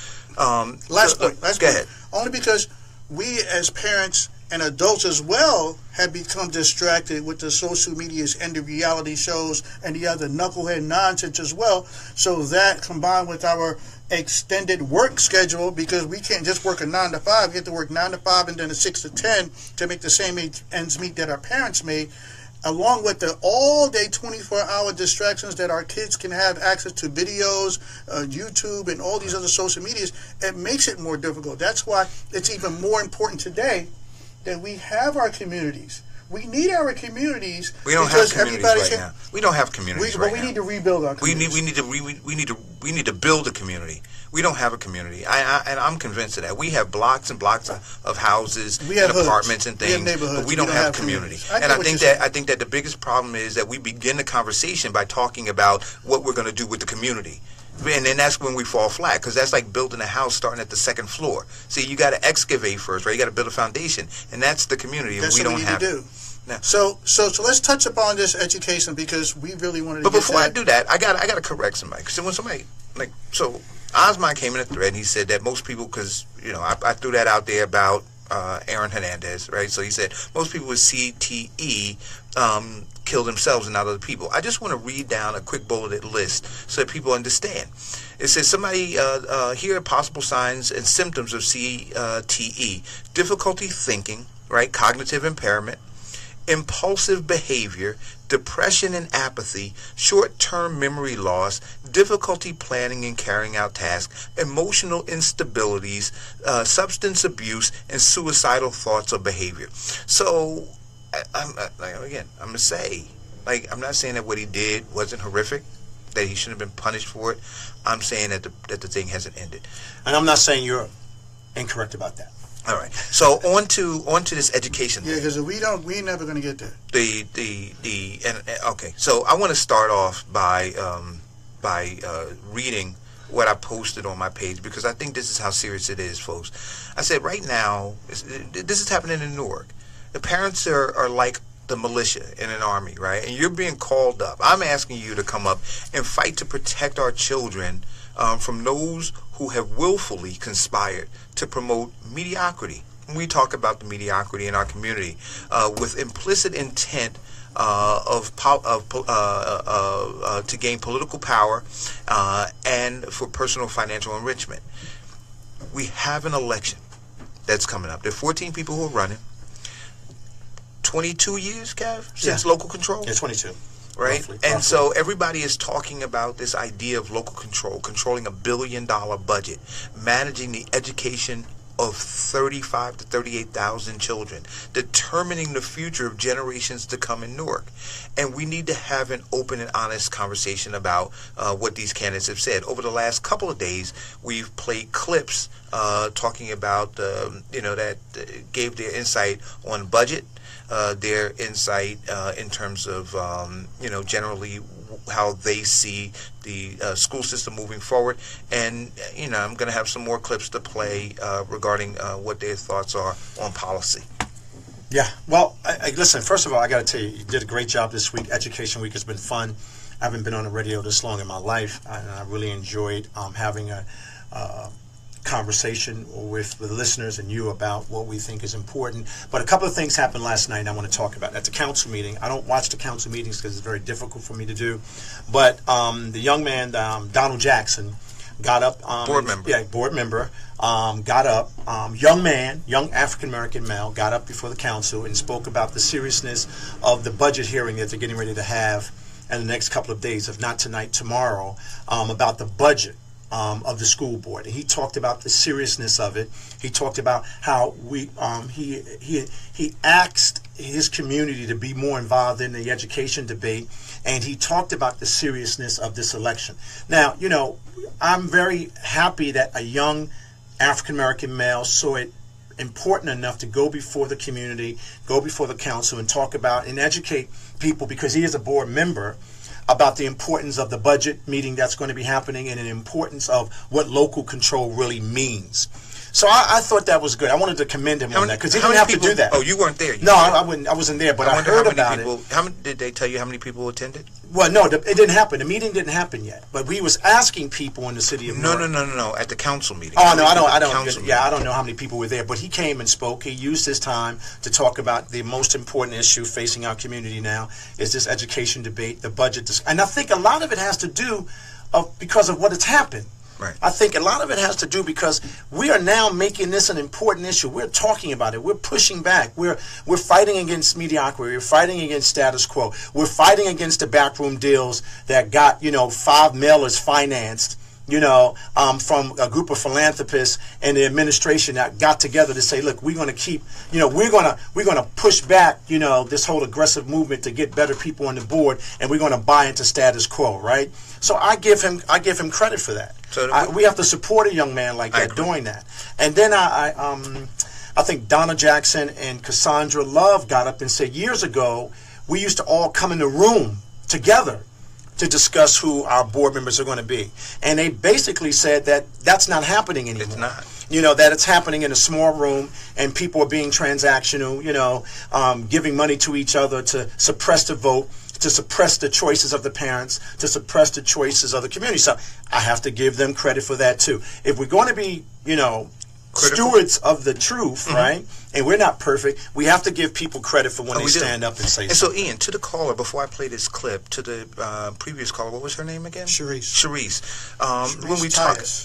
last point. Go ahead. Only because we as parents and adults as well have become distracted with the social medias and the reality shows and the other knucklehead nonsense as well. So that combined with our extended work schedule, because we can't just work a 9 to 5, we have to work 9 to 5 and then a 6 to 10 to make the same ends meet that our parents made, along with the all-day 24-hour distractions that our kids can have access to videos, YouTube, and all these other social medias. It makes it more difficult. That's why it's even more important today that we have our communities. We need our communities. We don't have communities right now. We don't have communities right now. But we need to rebuild our communities. We need to build a community. We don't have a community. And I'm convinced of that. We have blocks and blocks of houses and apartments and things, but we don't have community. And I think that the biggest problem is that we begin the conversation by talking about what we're going to do with the community. And then that's when we fall flat, because that's like building a house starting at the 2nd floor. See, you got to excavate first, right? You got to build a foundation, and that's the community. That's we what don't we need have to do. Now, so let's touch upon this education, because we really wanted to. But before I do that, I got to correct somebody. Because when somebody Osman came in a thread, and he said that most people, because I threw that out there about Aaron Hernandez, right? So he said most people with CTE kill themselves and not other people. I just want to read down a quick bulleted list so that people understand. It says somebody here are possible signs and symptoms of CTE: difficulty thinking, right? Cognitive impairment, impulsive behavior, depression and apathy, short-term memory loss, difficulty planning and carrying out tasks, emotional instabilities, substance abuse, and suicidal thoughts or behavior. So, I'm going to say, I'm not saying that what he did wasn't horrific, that he shouldn't have been punished for it. I'm saying that the thing hasn't ended. And I'm not saying you're incorrect about that. All right. So on to this education thing. Yeah, because we're never going to get there. Okay. So I want to start off by reading what I posted on my page, because I think this is how serious it is, folks. I said right now, this is happening in Newark. The parents are like the militia in an army, right? And you're being called up. I'm asking you to come up and fight to protect our children from those who have willfully conspired to promote mediocrity. We talk about the mediocrity in our community with implicit intent to gain political power and for personal financial enrichment. We have an election that's coming up. There are 14 people who are running. 22 years, Kev, since local control? Yeah, 22. Right? Roughly. So everybody is talking about this idea of local control, controlling $1 billion budget, managing the education of 35 to 38,000 children, determining the future of generations to come in Newark. And we need to have an open and honest conversation about what these candidates have said. Over the last couple of days, we've played clips talking about, that gave their insight on budget, their insight in terms of, generally how they see the school system moving forward. And, I'm going to have some more clips to play regarding what their thoughts are on policy. Yeah. Well, listen, first of all, I got to tell you did a great job this week. Education Week has been fun. I haven't been on the radio this long in my life, and I really enjoyed having a conversation with the listeners and you about what we think is important. But a couple of things happened last night I want to talk about. At the council meeting, I don't watch the council meetings because it's very difficult for me to do, but the young man, Donald Jackson, got up. Board member. Yeah, board member. Got up. Young African-American male, got up before the council and spoke about the seriousness of the budget hearing that they're getting ready to have in the next couple of days, if not tonight, tomorrow, about the budget. of the school board, and he talked about the seriousness of it. He talked about how he asked his community to be more involved in the education debate, and he talked about the seriousness of this election. Now, you know, I'm very happy that a young African-American male saw it important enough to go before the community, go before the council, and talk about and educate people, because he is a board member, about the importance of the budget meeting that's going to be happening and the importance of what local control really means. So I thought that was good. I wanted to commend him on that, because he didn't have to do that. Oh, you weren't there? No, I wasn't there, but I heard about it. How many, did they tell you how many people attended? Well, no, it didn't happen. The meeting didn't happen yet. But we was asking people in the city of Newark. No. At the council meeting. Oh, no, I don't know how many people were there. But he came and spoke. He used his time to talk about the most important issue facing our community now is this education debate, the budget. And I think a lot of it has to do because of what has happened. Right. I think a lot of it has to do because we are now making this an important issue. We're talking about it. We're pushing back. We're fighting against mediocrity. We're fighting against status quo. We're fighting against the backroom deals that got, 5 mailers financed, from a group of philanthropists and the administration that got together to say, look, we're going to keep, we're going to push back, this whole aggressive movement to get better people on the board, and we're going to buy into status quo, right? So I give him credit for that. So we have to support a young man like that doing that. And then I think Donna Jackson and Cassandra Love got up and said years ago we used to all come in the room together to discuss who our board members are going to be. And they basically said that that's not happening anymore. It's not. That it's happening in a small room and people are being transactional, giving money to each other to suppress the vote, to suppress the choices of the parents, to suppress the choices of the community. So I have to give them credit for that too. If we're going to be, critical stewards of the truth, right? And we're not perfect. We have to give people credit for when they stand up and say and something. So, Ian, to the caller, before I play this clip, to the previous caller, what was her name again? Sharice.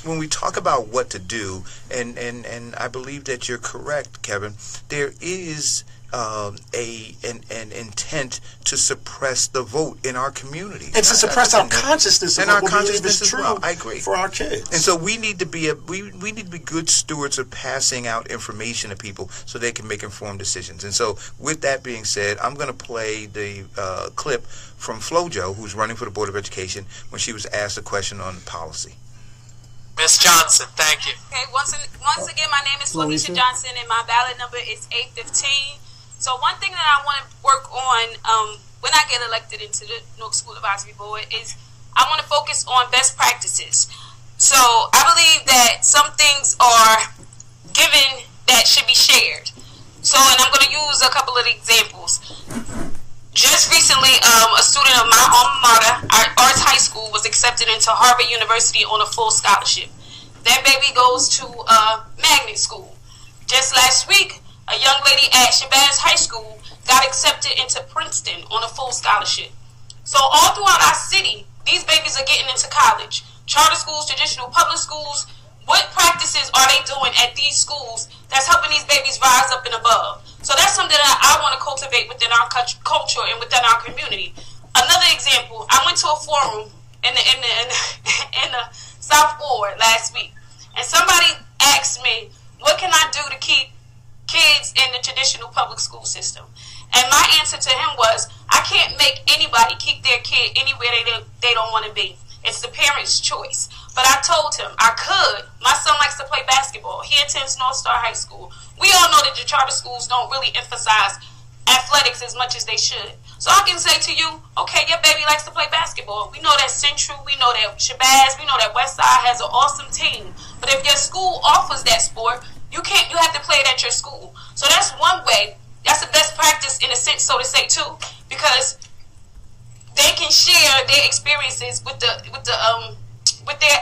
When we talk about what to do, and I believe that you're correct, Kevin, there is an intent to suppress the vote in our community, and to suppress our consciousness and of our consciousness is true. Well. I agree for our kids. And so we need to be we need to be good stewards of passing out information to people so they can make informed decisions. And so, with that being said, I'm going to play the clip from FloJo, who's running for the Board of Education, when she was asked a question on policy. Ms. Johnson, thank you. Okay, once again, my name is Felicia Johnson, and my ballot number is 815. So one thing that I want to work on when I get elected into the Newark School Advisory Board is I want to focus on best practices. So I believe that some things are given that should be shared. So, and I'm going to use a couple of examples. Just recently, a student of my alma mater, Arts High School, was accepted into Harvard University on a full scholarship. That baby goes to magnet school. Just last week, a young lady at Shabazz High School got accepted into Princeton on a full scholarship. So all throughout our city, these babies are getting into college. Charter schools, traditional public schools, what practices are they doing at these schools that's helping these babies rise up and above? So that's something that I want to cultivate within our culture and within our community. Another example, I went to a forum in the South Ward last week, and somebody asked me, what can I do to keep kids in the traditional public school system? And my answer to him was, I can't make anybody keep their kid anywhere they don't want to be. It's the parent's choice. But I told him I could. My son likes to play basketball. He attends North Star High School. We all know that the charter schools don't really emphasize athletics as much as they should. So I can say to you, okay, your baby likes to play basketball. We know that Central, we know that Shabazz, we know that Westside has an awesome team. But if your school offers that sport, you have to play it at your school. So that's one way. That's the best practice in a sense, so to say, too, because they can share their experiences with their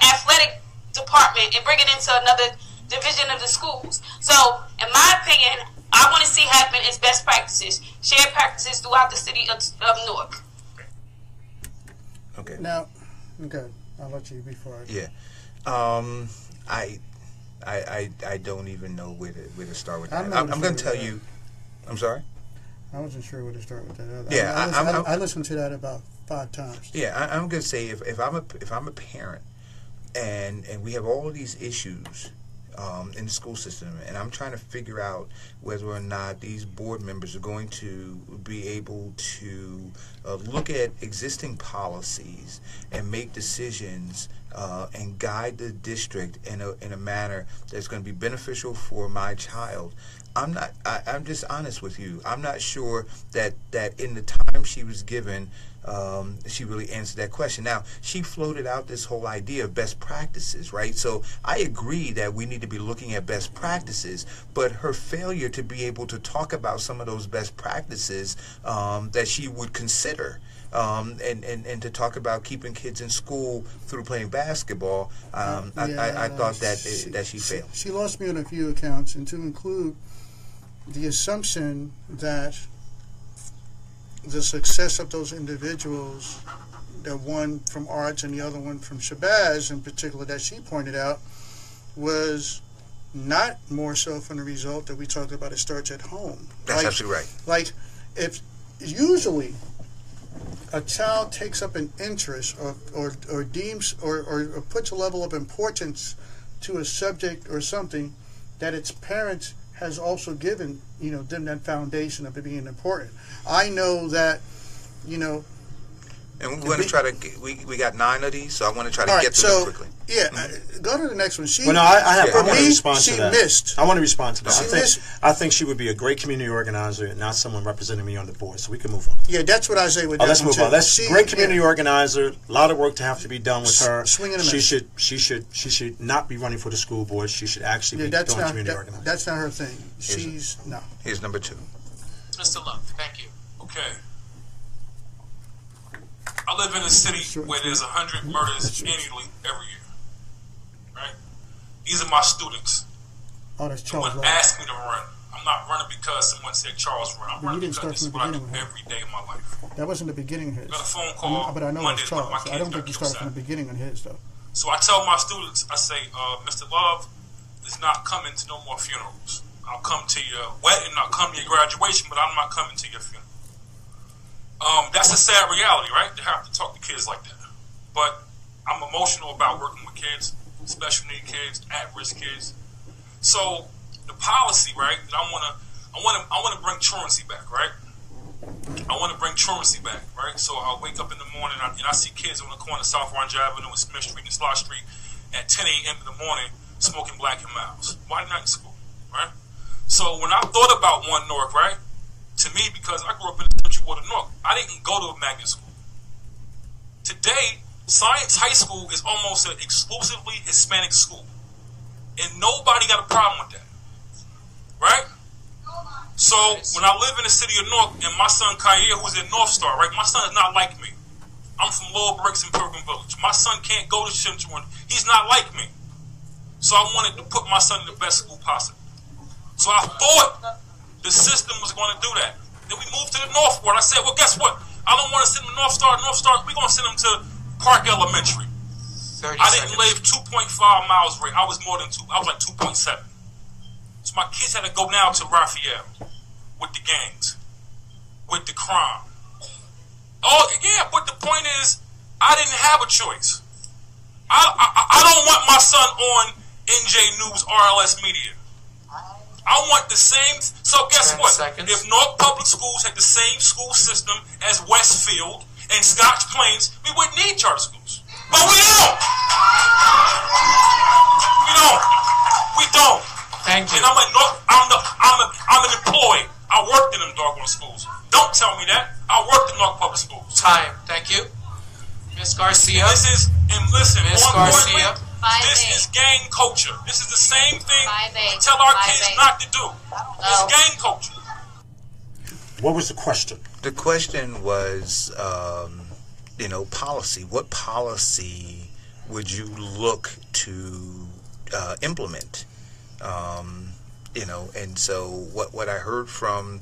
athletic department and bring it into another division of the schools. So, in my opinion, I want to see happen is best practices, shared practices throughout the city of Newark. Okay. Now, okay, I'll let you before I. Yeah. I don't even know where to start with that. I'm going to tell you. I'm sorry? I wasn't sure where to start with that. Yeah, I listened to that about 5 times. Yeah, I'm going to say if I'm a parent and we have all of these issues in the school system, and I'm trying to figure out whether or not these board members are going to be able to look at existing policies and make decisions and guide the district in a manner that's going to be beneficial for my child. I'm just honest with you. I'm not sure that in the time she was given, she really answered that question. Now, she floated out this whole idea of best practices, right? So I agree that we need to be looking at best practices, but her failure to be able to talk about some of those best practices that she would consider, and to talk about keeping kids in school through playing basketball, I thought that she failed. She lost me on a few accounts, and to include the assumption that the success of those individuals, the one from arts and the other one from Shabazz in particular that she pointed out, was not more so from the result that we talked about, it starts at home. That's absolutely right. Like, if usually a child takes up an interest or deems or puts a level of importance to a subject or something that its parents has also given, them that foundation of it being important. I know that, and we want to try to get, we got 9 of these, so I want to try to get through them quickly. Yeah, go to the next one. I want to respond to that. Missed. I want to respond to that. I think she would be a great community organizer and not someone representing me on the board, so we can move on. Yeah, that's what I say with that. Let's move on. That's great community organizer. A lot of work to have to be done with her. Swinging a she should not be running for the school board. She should actually be doing community organizing. That's not her thing. No. Here's number 2. Mr. Love, thank you. Okay. I live in a city where there's 100 murders annually every year. Right? These are my students. Oh, that's Charles. Someone asked me to run. I'm not running because someone said Charles run. I'm running because this is what I do every day of my life. That wasn't the beginning of his. Got a phone call. But I know Monday, it's Charles. I don't think you started from the beginning of his, though. So I tell my students, I say, Mr. Love is not coming to no more funerals. I'll come to your wedding, I'll come to your graduation, but I'm not coming to your funeral. That's a sad reality, right? To have to talk to kids like that. But I'm emotional about working with kids, special need kids, at-risk kids. So the policy, right? That I want to bring truancy back, right? I want to bring truancy back, right? So I wake up in the morning and I see kids on the corner of South Orange Avenue and Smith Street and Slot Street at 10 a.m. in the morning smoking Black and Miles. Why not in school, right? So when I thought about One Newark, right? To me, because I grew up in the country of Newark, I didn't go to a magnet school. Today, Science High School is almost an exclusively Hispanic school. And nobody got a problem with that. Right? So, when I live in the city of Newark, and my son Kaya, who's in North Star, right? My son is not like me. I'm from Lower Bricks in Pilgrim Village. My son can't go to Central. He's not like me. So I wanted to put my son in the best school possible. So I thought the system was going to do that. Then we moved to the North Ward. I said, well, guess what? I don't want to send him to North Star. We're going to send him to Park Elementary. I didn't live 2.5 miles away. I was more than 2. I was like 2.7. So my kids had to go now to Raphael with the gangs, with the crime. Oh, yeah, but the point is, I didn't have a choice. I don't want my son on NJ News, RLS Media. I want the same. So guess what? If North Public Schools had the same school system as Westfield and Scotch Plains, we wouldn't need charter schools. But we don't. We don't. Thank you. And I'm an employee. I worked in them doggone schools. Don't tell me that. I worked in North Public Schools. Time. Thank you. Ms. Garcia. Ms. Garcia. This is gang culture. This is the same thing we tell our kids not to do. It's gang culture. What was the question? The question was, policy. What policy would you look to implement? And so what I heard from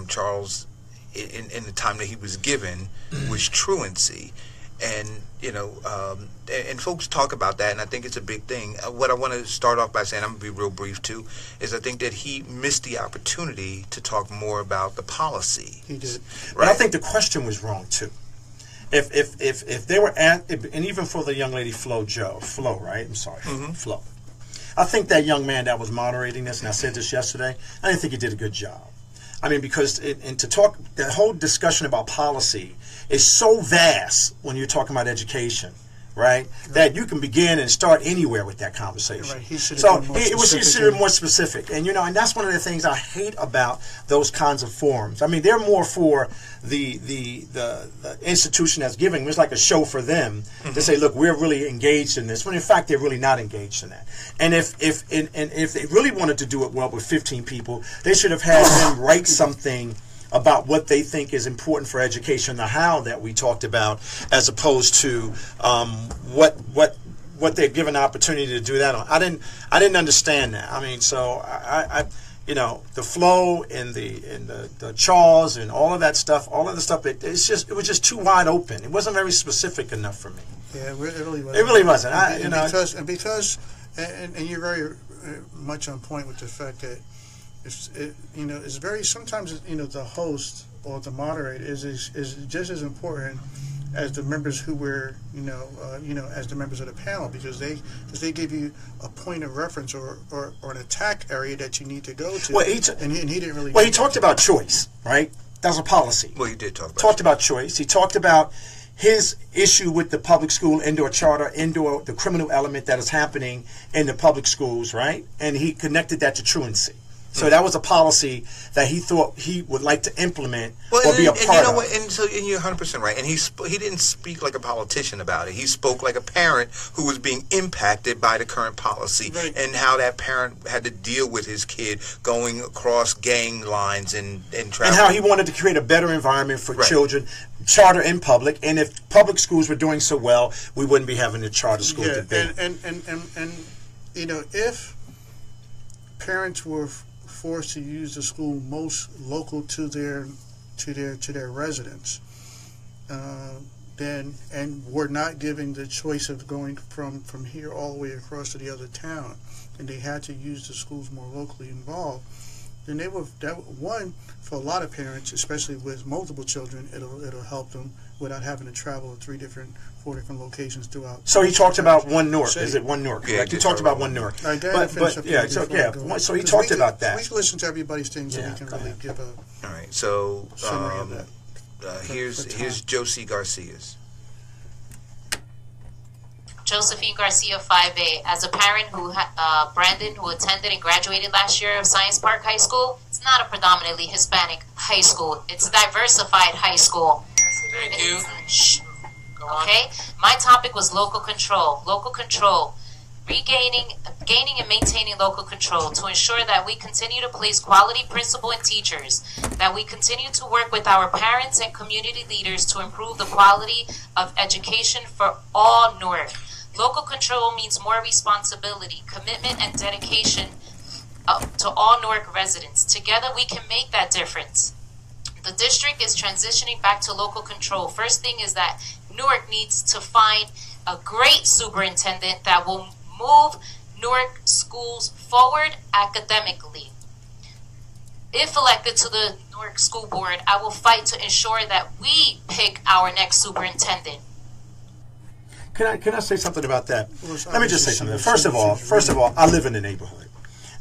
Charles in the time that he was given was truancy. And, and folks talk about that, and I think it's a big thing. What I want to start off by saying, I'm going to be real brief too, is I think that he missed the opportunity to talk more about the policy. He did. Right? But I think the question was wrong too. if they were and even for the young lady Flo, right? I'm sorry, Flo. I think that young man that was moderating this, and I said this yesterday, I didn't think he did a good job. I mean, because the whole discussion about policy is so vast when you're talking about education, right? That you can begin and start anywhere with that conversation. Right. He should have more specific. And, and that's one of the things I hate about those kinds of forums. I mean, they're more for the institution that's giving. It's like a show for them to say, look, we're really engaged in this, when in fact they're really not engaged in that. And if they really wanted to do it well with 15 people, they should have had them write something about what they think is important for education, the how that we talked about, as opposed to what they've given the opportunity to do that on. I didn't understand that. I mean, so I the flow and the Charles and all of that stuff, it was just too wide open. It wasn't very specific enough for me. Yeah, it really wasn't. It really wasn't. Because you're very much on point with the fact that it's very, sometimes the host or the moderator is just as important as the members who were as the members of the panel, because they give you a point of reference or an attack area that you need to go to. Well, he didn't really. Well, he talked about choice, right? That was a policy. Well, he did talk about choice. He talked about his issue with the public school indoor charter, the criminal element that is happening in the public schools, right? And he connected that to truancy. So that was a policy that he thought he would like to implement or be a part of. And you're 100% right. And he didn't speak like a politician about it. He spoke like a parent who was being impacted by the current policy, and how that parent had to deal with his kid going across gang lines and traveling. And how he wanted to create a better environment for children, charter and public. And if public schools were doing so well, we wouldn't be having a charter school debate. And if parents were forced to use the school most local to their residents, then, and we're not giving the choice of going from here all the way across to the other town, and they had to use the schools more locally involved, then for a lot of parents, especially with multiple children, it'll help them without having to travel to 4 different locations throughout. So he talked about one Newark. Is it one Newark? Yeah, he talked about one Newark. So he talked about that. We can listen to everybody's things, and we can really give a. All right. So summary of that. Here's Josie Garcia's. Josephine Garcia, 5A. As a parent Brandon, who attended and graduated last year of Science Park High School, it's not a predominantly Hispanic high school. It's a diversified high school. Thank you. Okay? My topic was local control. Local control. Gaining and maintaining local control to ensure that we continue to place quality principal and teachers, that we continue to work with our parents and community leaders to improve the quality of education for all Newark. Local control means more responsibility, commitment, and dedication to all Newark residents. Together we can make that difference. The district is transitioning back to local control. First thing is that Newark needs to find a great superintendent that will move Newark schools forward academically. If elected to the Newark School Board, I will fight to ensure that we pick our next superintendent. Can I say something about that? Let me just say something. First of all, I live in the neighborhood.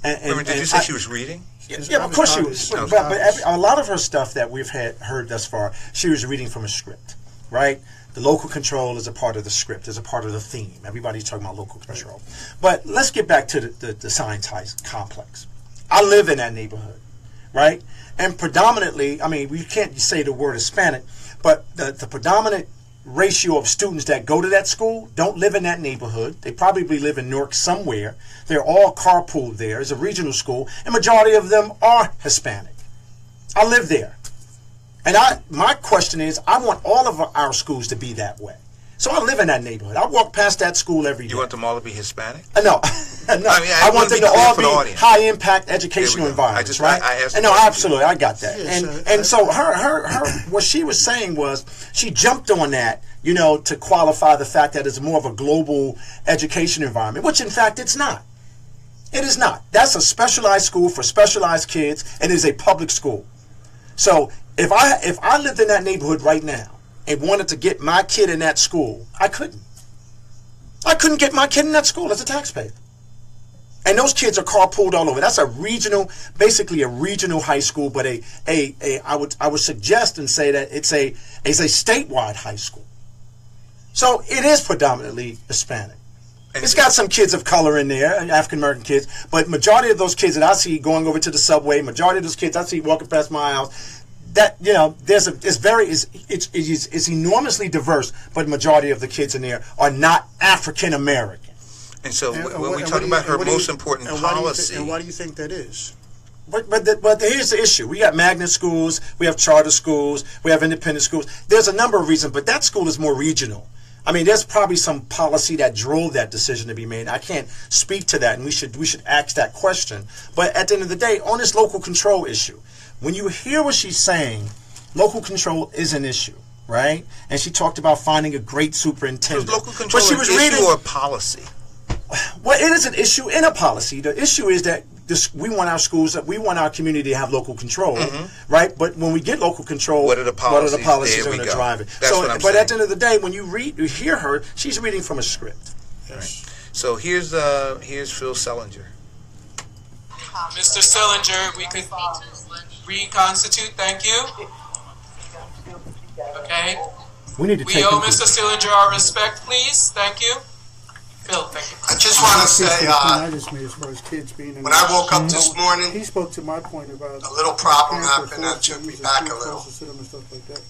Did you say she was reading? Yeah, of course she was. But a lot of her stuff that we've heard thus far, she was reading from a script, right? The local control is a part of the script, is a part of the theme. Everybody's talking about local control. But let's get back to the Science High complex. I live in that neighborhood, right? And predominantly, I mean, we can't say the word Hispanic, but the predominant ratio of students that go to that school don't live in that neighborhood. They probably live in Newark somewhere. They're all carpooled there. It's a regional school, and majority of them are Hispanic. I live there. And my question is, I want all of our schools to be that way. So I live in that neighborhood. I walk past that school every day. You want them all to be Hispanic? No. I want them to all be high-impact educational environments, right? No, absolutely. I got that. And so her what she was saying was, she jumped on that, to qualify the fact that it's more of a global education environment, which in fact it's not. It is not. That's a specialized school for specialized kids, and it is a public school. So if I lived in that neighborhood right now, and wanted to get my kid in that school, I couldn't. I couldn't get my kid in that school as a taxpayer. And those kids are carpooled all over. That's a regional, basically a regional high school, but I would suggest and say that it's a statewide high school. So it is predominantly Hispanic. It's got some kids of color in there, African American kids, but majority of those kids that I see going over to the subway, majority of those kids I see walking past my house, that, you know, it's enormously diverse, but majority of the kids in there are not African American. And so when we talk about her most important policy, and why do you think that is? But here's the issue. We got magnet schools, we have charter schools, we have independent schools. There's a number of reasons, but that school is more regional. I mean, there's probably some policy that drove that decision to be made. I can't speak to that, and we should ask that question. But at the end of the day, on this local control issue, when you hear what she's saying, local control is an issue, right? And she talked about finding a great superintendent. Local control is an issue or policy? Well, it is an issue and a policy. The issue is that we want our schools, we want our community to have local control, right? But when we get local control, what are the policies going to drive it? But at the end of the day, when you hear her, she's reading from a script. Yes. Right. So here's Phil Sellinger. Mr. Sellinger, we could reconstitute. Thank you. Okay. We owe Mr. Sellinger our respect, please. Thank you. Phil, thank you. I just want to say, when I woke up this morning, he spoke to my point about a little problem happened that took me back a little.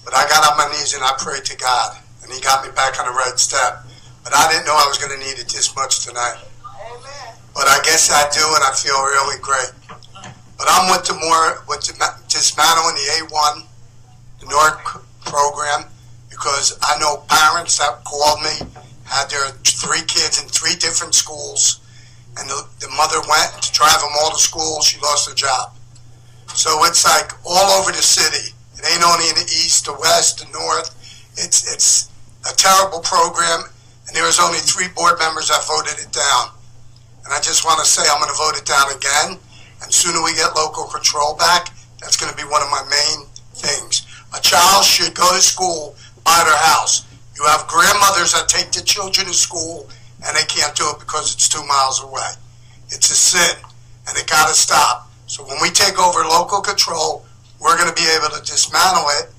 But I got on my knees and I prayed to God, and He got me back on the right step. But I didn't know I was going to need it this much tonight. But I guess I do, and I feel really great. But I'm with dismantling the A1, the Newark program, because I know parents that called me, had their 3 kids in 3 different schools, and the mother went to drive them all to school. She lost her job. So it's like all over the city. It ain't only in the east, the west, the north. It's a terrible program, and there was only 3 board members that voted it down. And I just want to say I'm going to vote it down again, and sooner we get local control back, that's going to be one of my main things. A child should go to school by their house. You have grandmothers that take the children to school, and they can't do it because it's 2 miles away. It's a sin, and it got to stop. So when we take over local control, we're going to be able to dismantle it.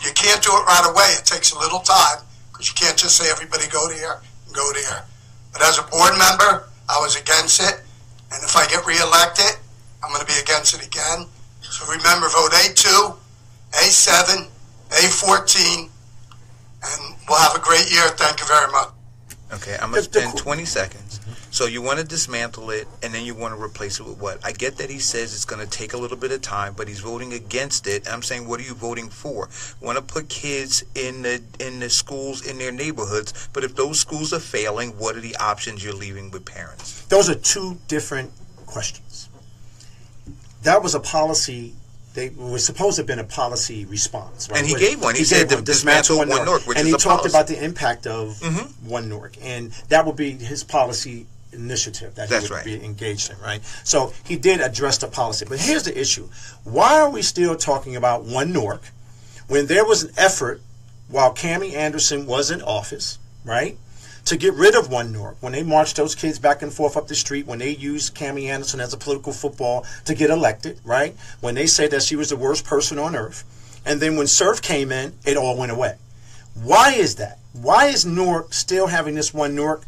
You can't do it right away. It takes a little time, because you can't just say everybody go there and go there. But as a board member, I was against it, and if I get reelected, I'm going to be against it again. So remember, vote A2, A7, A14, and we'll have a great year. Thank you very much. Okay, I'm going to spend 20 seconds. So you want to dismantle it, and then you want to replace it with what? I get that he says it's going to take a little bit of time, but he's voting against it. And I'm saying, what are you voting for? Want to put kids in the schools in their neighborhoods, but if those schools are failing, what are the options you're leaving with parents? Those are 2 different questions. That was a policy. They were supposed to have been a policy response. Right? And he gave one. He said to dismantle One Newark, which and is he a talked policy. about the impact of One Newark. And that would be his policy initiative that he would be engaged in, right? So he did address the policy. But here's the issue. Why are we still talking about One Newark when there was an effort while Cammie Anderson was in office, right, to get rid of One Newark, when they marched those kids back and forth up the street, when they used Cammie Anderson as a political football to get elected, right? When they said that she was the worst person on earth. And then when Surf came in, it all went away. Why is that? Why is Newark still having this One Newark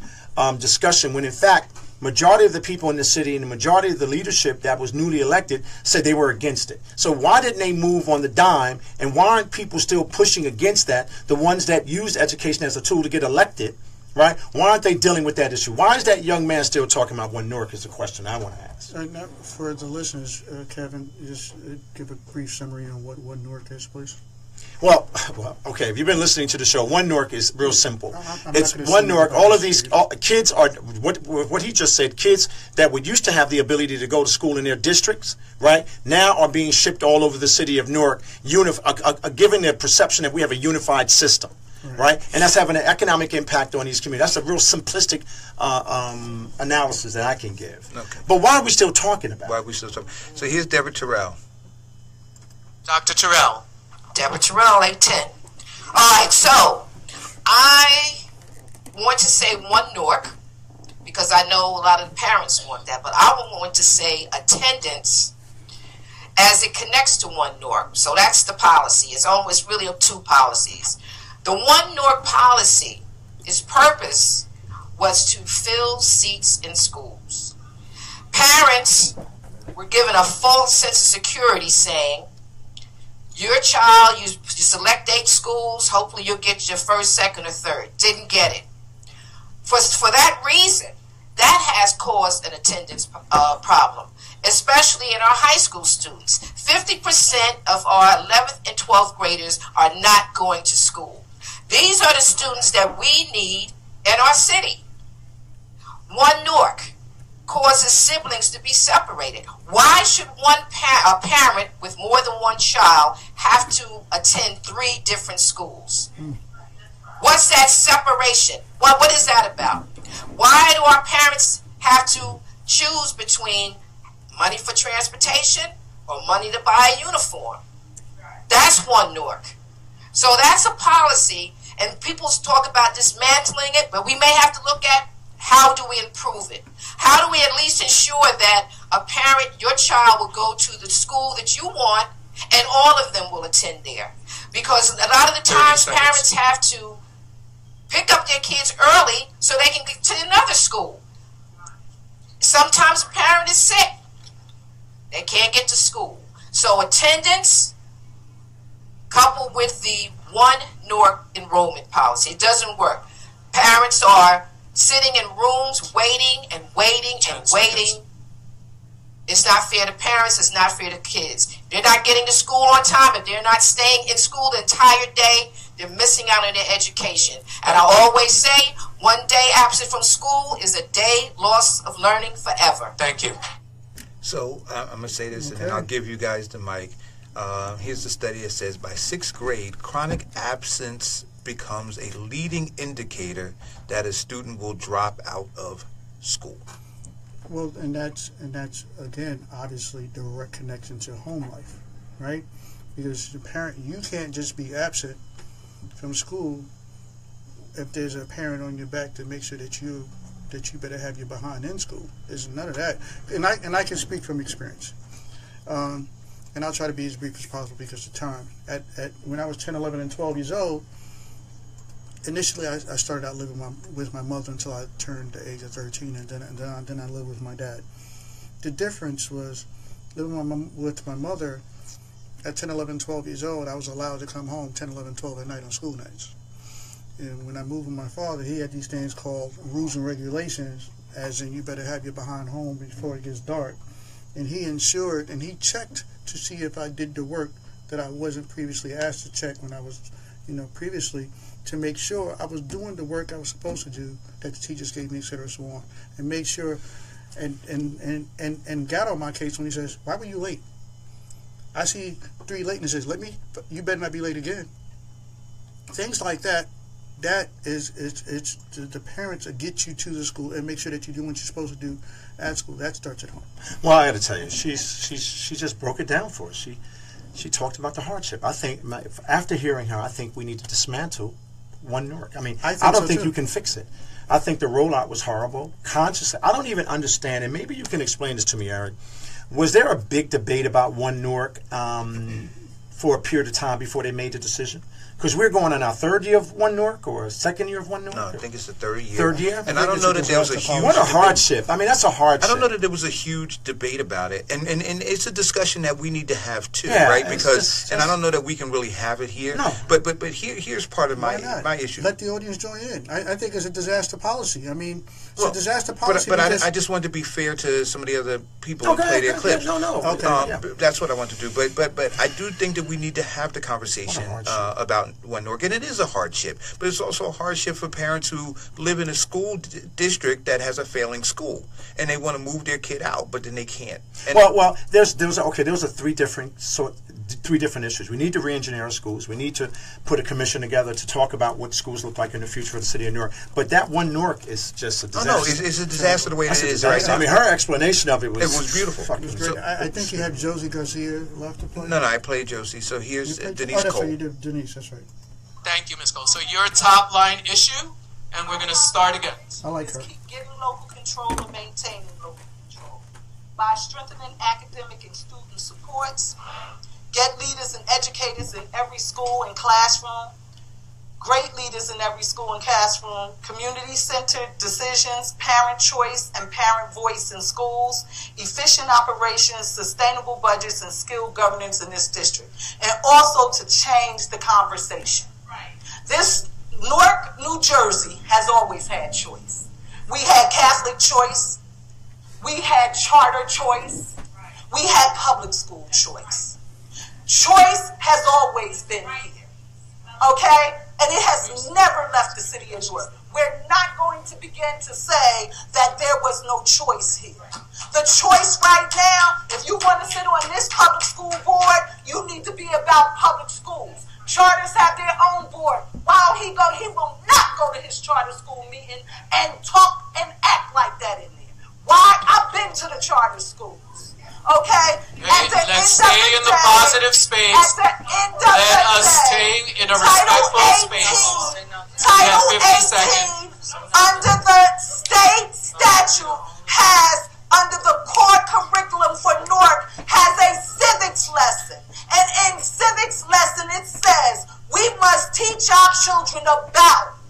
discussion when, in fact, majority of the people in the city and the majority of the leadership that was newly elected said they were against it? So why didn't they move on the dime, and why aren't people still pushing against that, the ones that use education as a tool to get elected? Right? Why aren't they dealing with that issue? Why is that young man still talking about One Newark is the question I want to ask. For the listeners, Kevin, just give a brief summary on what One Newark is, please. Well, okay. If you've been listening to the show, One Newark is real simple. It's One Newark. All of these kids are what he just said. Kids that would used to have the ability to go to school in their districts, right, now are being shipped all over the city of Newark, given the perception that we have a unified system. Right, and that's having an economic impact on these communities. That's a real simplistic analysis that I can give. Okay. But why are we still talking about it? Why are we still talking? So here's Deborah Terrell. Dr. Terrell. Deborah Terrell, 810. Alright, so I want to say One Newark because I know a lot of the parents want that, but I would want to say attendance as it connects to One Newark. So that's the policy. It's almost really two policies. The One Newark policy, its purpose was to fill seats in schools. Parents were given a false sense of security saying, your child, you select 8 schools, hopefully you'll get your first, second, or third. Didn't get it. For that reason, that has caused an attendance problem, especially in our high school students. 50% of our 11th and 12th graders are not going to school. These are the students that we need in our city. One Newark causes siblings to be separated. Why should a parent with more than one child have to attend 3 different schools? What's that separation? What is that about? Why do our parents have to choose between money for transportation or money to buy a uniform? That's One Newark. So that's a policy, and people talk about dismantling it, but we may have to look at how do we improve it? How do we at least ensure that a parent, your child, will go to the school that you want and all of them will attend there? Because a lot of the times parents have to pick up their kids early so they can get to another school. Sometimes a parent is sick. They can't get to school. So attendance coupled with the One Newark enrollment policy, it doesn't work. Parents are sitting in rooms waiting and waiting and waiting. It's not fair to parents. It's not fair to kids. They're not getting to school on time. If they're not staying in school the entire day, they're missing out on their education. And I always say, one day absent from school is a day lost of learning forever. Thank you. So I'm going to say this, and then I'll give you guys the mic. Here's the study that says by 6th grade, chronic absence becomes a leading indicator that a student will drop out of school. Well, and that's again obviously direct connection to home life, right? Because the parent, you can't just be absent from school if there's a parent on your back to make sure that you better have your behind in school. There's none of that, and I can speak from experience. And I'll try to be as brief as possible because of time. When I was 10, 11, and 12 years old, initially I started out living with my mother until I turned the age of 13, and then I lived with my dad. The difference was living with my mother at 10, 11, 12 years old, I was allowed to come home 10, 11, 12 at night on school nights. And when I moved with my father, he had these things called rules and regulations, as in you better have your behind home before it gets dark. And he ensured and he checked to see if I did the work that I wasn't previously asked to check when I was, previously, to make sure I was doing the work I was supposed to do that the teachers gave me, etc., so on, and make sure, and got on my case when he says, "Why were you late?" I see 3 late, and he says, "You better not be late again." Things like that. That is the parents that get you to the school and make sure that you do what you're supposed to do at school. That starts at home. Well, I got to tell you, she just broke it down for us. She talked about the hardship. I think after hearing her, I think we need to dismantle One Newark. I mean, I don't think you can fix it. I think the rollout was horrible. Consciously, I don't even understand, and maybe you can explain this to me, Eric. Was there a big debate about One Newark for a period of time before they made the decision? Because we're going on our 3rd year of One Newark or 2nd year of One Newark? No, I think it's the 3rd year. 3rd year? And I don't know that there was a huge... What a hardship. I mean, that's a hardship. I don't know that there was a huge debate about it. And it's a discussion that we need to have too, right? Because, and I don't know that we can really have it here. No. But here's part of my issue. Let the audience join in. I think it's a disaster policy. I mean, it's a disaster policy. But I just want to be fair to some of the other people who play their clips. No. Okay. That's what I want to do. But I do think that we need to have the conversation about One Newark. And it is a hardship, but it's also a hardship for parents who live in a school district that has a failing school, and they want to move their kid out, but then they can't. And well, there was 3 different issues. We need to re-engineer our schools. We need to put a commission together to talk about what schools look like in the future for the city of Newark. But that One Newark is just a disaster. No, it's a disaster the way it is. Right? I mean, her explanation of it was beautiful. It was great. I think you have Josie Garcia left to play. No, I played Josie. So here's Denise Cole. You did Denise. That's right. Thank you, Ms. Cole. So your top line issue, and we're going to start again. I like her. Keep getting local control and maintaining local control by strengthening academic and student supports. Get leaders and educators in every school and classroom. Great leaders in every school and classroom. Community-centered decisions, parent choice, and parent voice in schools. Efficient operations, sustainable budgets, and skilled governance in this district. And also to change the conversation. This Newark, New Jersey has always had choice. We had Catholic choice. We had charter choice. We had public school choice. Choice has always been here, okay? And it has never left the city of Newark. We're not going to begin to say that there was no choice here. The choice right now, if you want to sit on this public school board, you need to be about public schools. Charters have their own board. While he will not go to his charter school meeting and talk and act like that in there. Why? I've been to the charter schools. Okay? Let's stay in the positive space. Let us stay in a respectful space. Title 18 under the state statute has, under the core curriculum for Newark, has a civics lesson. And in civics lesson it says we must teach our children about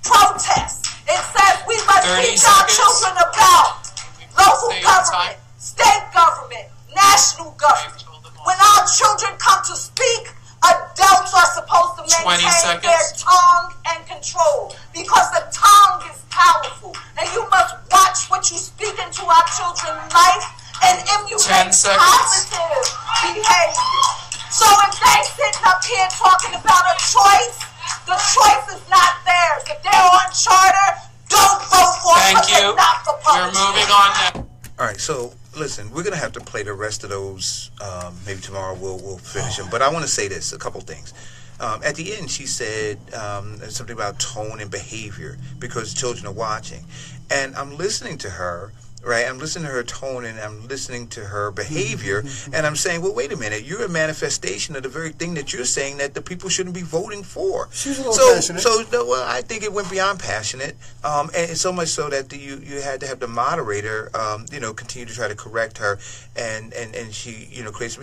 protest. It says we must teach our children about local government, state government, national government. When our children come to speak, adults are supposed to maintain their tongue and control, because the tongue is powerful. And you must watch what you speak into our children's life, and if you make positive behavior. So if they sitting up here talking about a choice, the choice is not theirs. If they're on charter, don't vote for them. Thank you. We're moving on now. All right, so listen, we're going to have to play the rest of those. Maybe tomorrow we'll finish them. But I want to say this, a couple things. At the end, she said something about tone and behavior because children are watching. And I'm listening to her, right? I'm listening to her tone and I'm listening to her behavior. And I'm saying, well, wait a minute. You're a manifestation of the very thing that you're saying that the people shouldn't be voting for. She's a little passionate. Well, I think it went beyond passionate. And so much so that you had to have the moderator, continue to try to correct her. And she,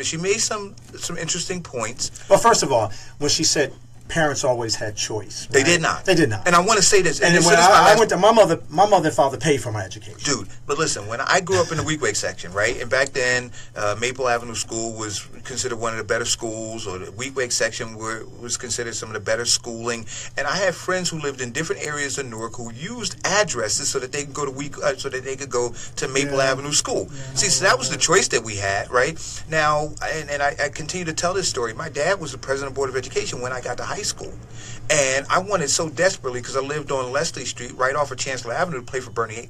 she made some interesting points. Well, first of all, when she said parents always had choice. Right? They did not. They did not. And I want to say this. And when I went to my mother and father paid for my education. Dude, but listen, when I grew up in the Weequahic section, right, and back then Maple Avenue School was considered one of the better schools, or the Weequahic section was considered some of the better schooling. And I had friends who lived in different areas of Newark who used addresses so that they could go to so that they could go to Maple Avenue School. See, so that was the choice that we had, right? Now, and I continue to tell this story. My dad was the president of the Board of Education when I got to high school. And I wanted so desperately, because I lived on Leslie Street right off of Chancellor Avenue, to play for Bernie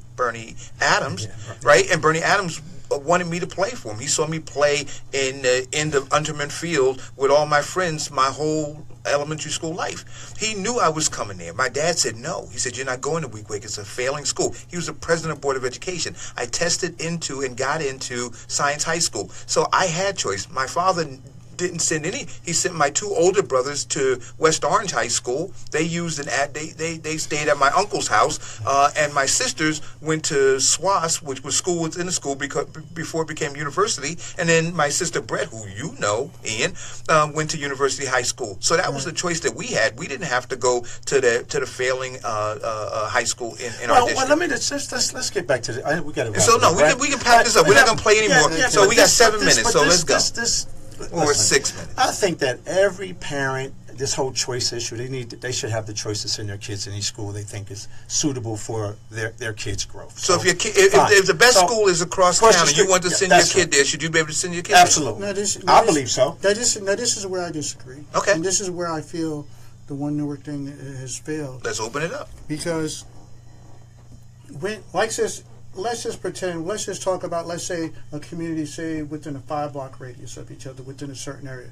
Adams, right? And Bernie Adams wanted me to play for him. He saw me play in the Unterman Field with all my friends my whole elementary school life. He knew I was coming there. My dad said no. He said, you're not going to Weequahic. It's a failing school. He was the president of the Board of Education. I tested into and got into Science High School. So I had choice. My father didn't send any. He sent my two older brothers to West Orange High School. They used an ad. They stayed at my uncle's house, and my sisters went to SWAS, which was school within the school before it became university. And then my sister Brett, who you know, Ian, went to University High School. So that was the choice that we had. We didn't have to go to the failing high school in our district. Well, let me let's get back to the. We got to. So no, we can pack this up. We're not going to play anymore. So we got 7 minutes. So let's go. Or 6 minutes. I think that every parent, this whole choice issue, they should have the choice to send their kids in any school they think is suitable for their kids' growth. So if the best school is across town and you want to send your kid there, should you be able to send your kid there? Absolutely. I believe so. This is where I disagree. Okay. And this is where I feel the one Newark thing has failed. Let's open it up. Because let's just pretend, let's just talk about, let's say, a community, say, within a 5-block radius of each other, within a certain area.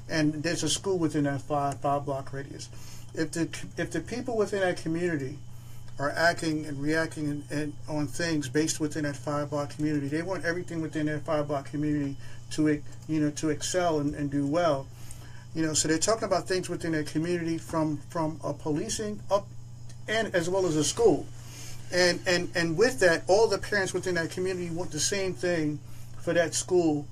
And there's a school within that 5-block radius. If the people within that community are acting and reacting on things based within that 5-block community, they want everything within that 5-block community to excel and do well. So they're talking about things within their community from a policing up and as well as a school. And with that, all the parents within that community want the same thing for that school.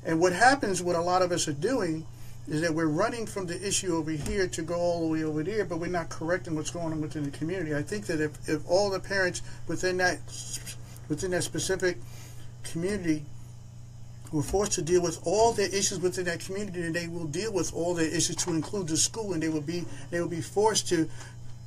And what happens, what a lot of us are doing, is that we're running from the issue over here to go all the way over there, but we're not correcting what's going on within the community. I think that if all the parents within that specific community were forced to deal with all their issues within that community, then they will deal with all their issues to include the school, and they will be forced to.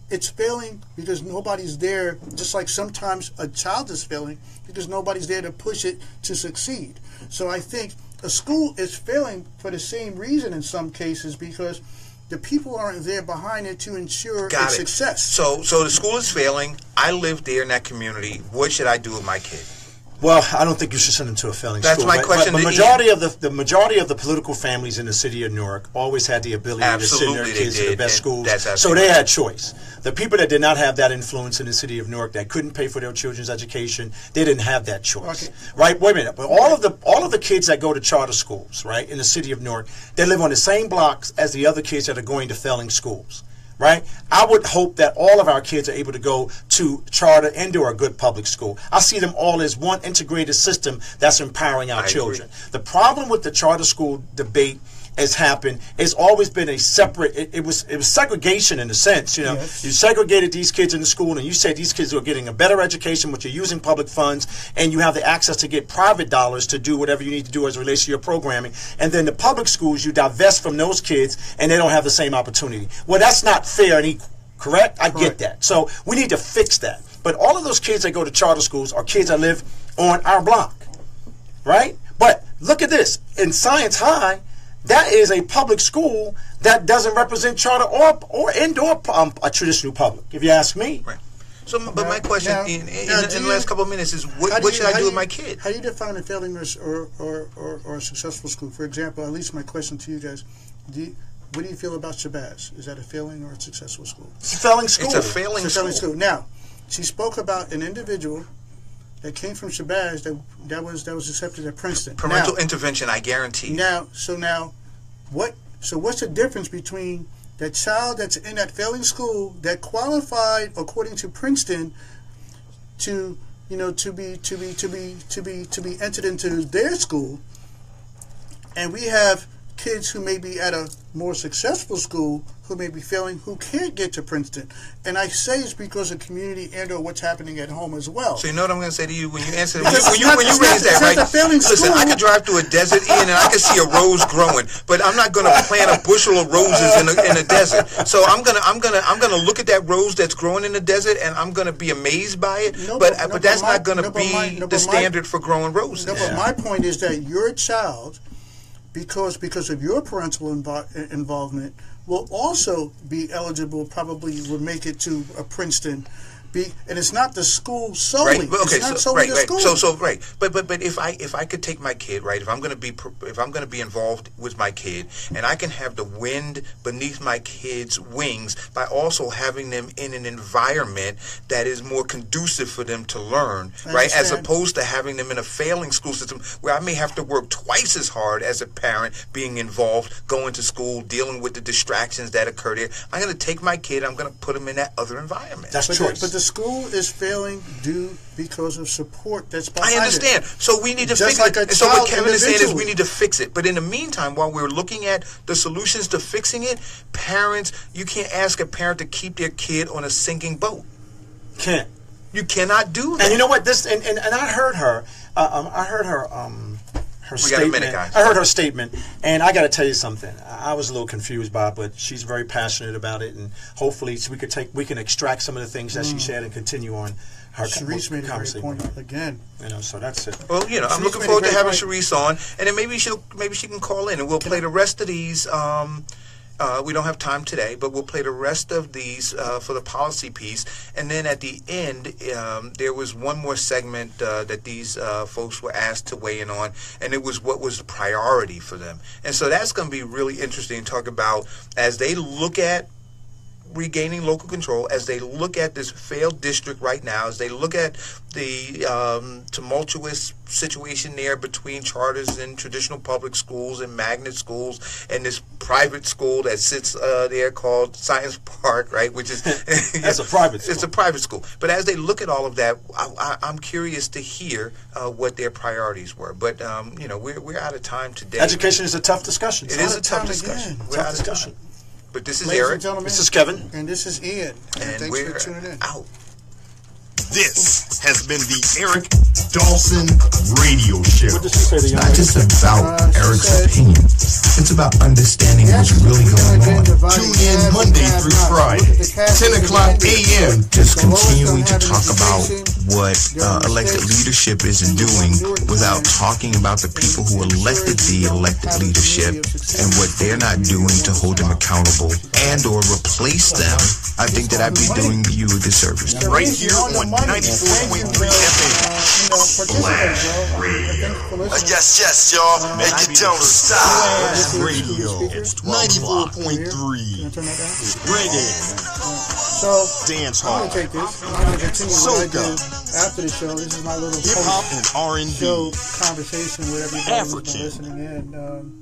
It's failing because nobody's there, just like sometimes a child is failing because nobody's there to push it to succeed. So I think a school is failing for the same reason in some cases, because the people aren't there behind it to ensure its success. So the school is failing. I live there in that community. What should I do with my kid? Well, I don't think you should send them to a failing school. That's my question. But the majority of the political families in the city of Newark always had the ability to send their kids to the best schools, so they had choice. The people that did not have that influence in the city of Newark, that couldn't pay for their children's education, they didn't have that choice. Okay. Right? Wait a minute. But all of the kids that go to charter schools, right, in the city of Newark, they live on the same blocks as the other kids that are going to failing schools. Right? I would hope that all of our kids are able to go to charter and or a good public school. I see them all as one integrated system that's empowering our children. The problem with the charter school debate has happened. It's always been a separate. It was segregation in a sense. You segregated these kids in the school, and you said these kids are getting a better education, but you're using public funds, and you have the access to get private dollars to do whatever you need to do as it relates to your programming. And then the public schools, you divest from those kids, and they don't have the same opportunity. Well, that's not fair and equal. Correct? I get that. So we need to fix that. But all of those kids that go to charter schools are kids that live on our block, right? But look at this. In Science High, that is a public school that doesn't represent charter or indoor a traditional public, if you ask me. Right. So, but my question in the last couple of minutes is, what should I do with my kid? How do you define a failing or a successful school? For example, at least my question to you guys, what do you feel about Shabazz? Is that a failing or a successful school? It's a failing school. It's a failing school. Now, she spoke about an individual that came from Shabazz that was accepted at Princeton. Parental intervention, I guarantee. So what's the difference between that child that's in that failing school that qualified according to Princeton to be entered into their school, and we have kids who may be at a more successful school who may be failing, who can't get to Princeton. And I say it's because of community and or what's happening at home as well. So you know what I'm going to say to you when you answer when you raise that, right? Listen, I could drive through a desert, Ian, and I could see a rose growing, but I'm not going to plant a bushel of roses in a desert. So I'm gonna look at that rose that's growing in the desert, and I'm going to be amazed by it. But that's not going to be the standard for growing roses. No, but my point is that your child, because of your parental involvement, will also be eligible, probably will make it to a Princeton. And it's not the school solely. Right. Okay. It's not solely the school. So right. But if I could take my kid, right, if I'm going to be involved with my kid, and I can have the wind beneath my kid's wings by also having them in an environment that is more conducive for them to learn, right, as opposed to having them in a failing school system where I may have to work twice as hard as a parent being involved, going to school, dealing with the distractions that occur there. I'm going to take my kid, I'm going to put him in that other environment. That's choice. But the school is failing due because of support that's behind it. I understand. So we need to fix it. So what Kevin is saying is we need to fix it. But in the meantime, while we're looking at the solutions to fixing it, parents, you can't ask a parent to keep their kid on a sinking boat. Can't. You cannot do that. And you know what? This and I heard her. Her statement. I heard her statement, and I got to tell you something. I was a little confused by it, but she's very passionate about it, and hopefully we can extract some of the things that she said and continue on her Sharice made a great point again. So that's it. Well, I'm looking forward to having Sharice on, and then maybe she can call in, and we'll play the rest of these. We don't have time today, but we'll play the rest of these for the policy piece. And then at the end, there was one more segment that these folks were asked to weigh in on, and it was what was the priority for them. And so that's going to be really interesting to talk about as they look at regaining local control, as they look at this failed district right now, as they look at the tumultuous situation there between charters and traditional public schools and magnet schools and this private school that sits there called Science Park, right? Which is that's a private school. It's a private school. But as they look at all of that, I'm curious to hear what their priorities were. But you know, we're out of time today. Education is a tough discussion. It is a tough discussion. We're out of time. But this is Ladies Eric. and gentlemen, this is Kevin. And this is Ian. And thanks we're for tuning in. Out. This has been the Eric Dawson Radio Show. It's not just about Eric's opinion. It's about understanding what's really going on. Tune in Monday through Friday, 10 o'clock a.m. Just continuing to talk about what elected leadership isn't doing without talking about the people who elected the elected leadership and what they're not doing to hold them accountable and or replace them. I think that I'd be doing you a disservice. Right here on 94.3 FM. Flash Radio. Yes, y'all. Make it don't stop. Flash Radio. It's 94.3. Reggae. So, dance I'm hall. going to take this. I'm going to continue what I did after the show. This is my little hip-hop and R&B. show conversation with everybody who's been African. listening in.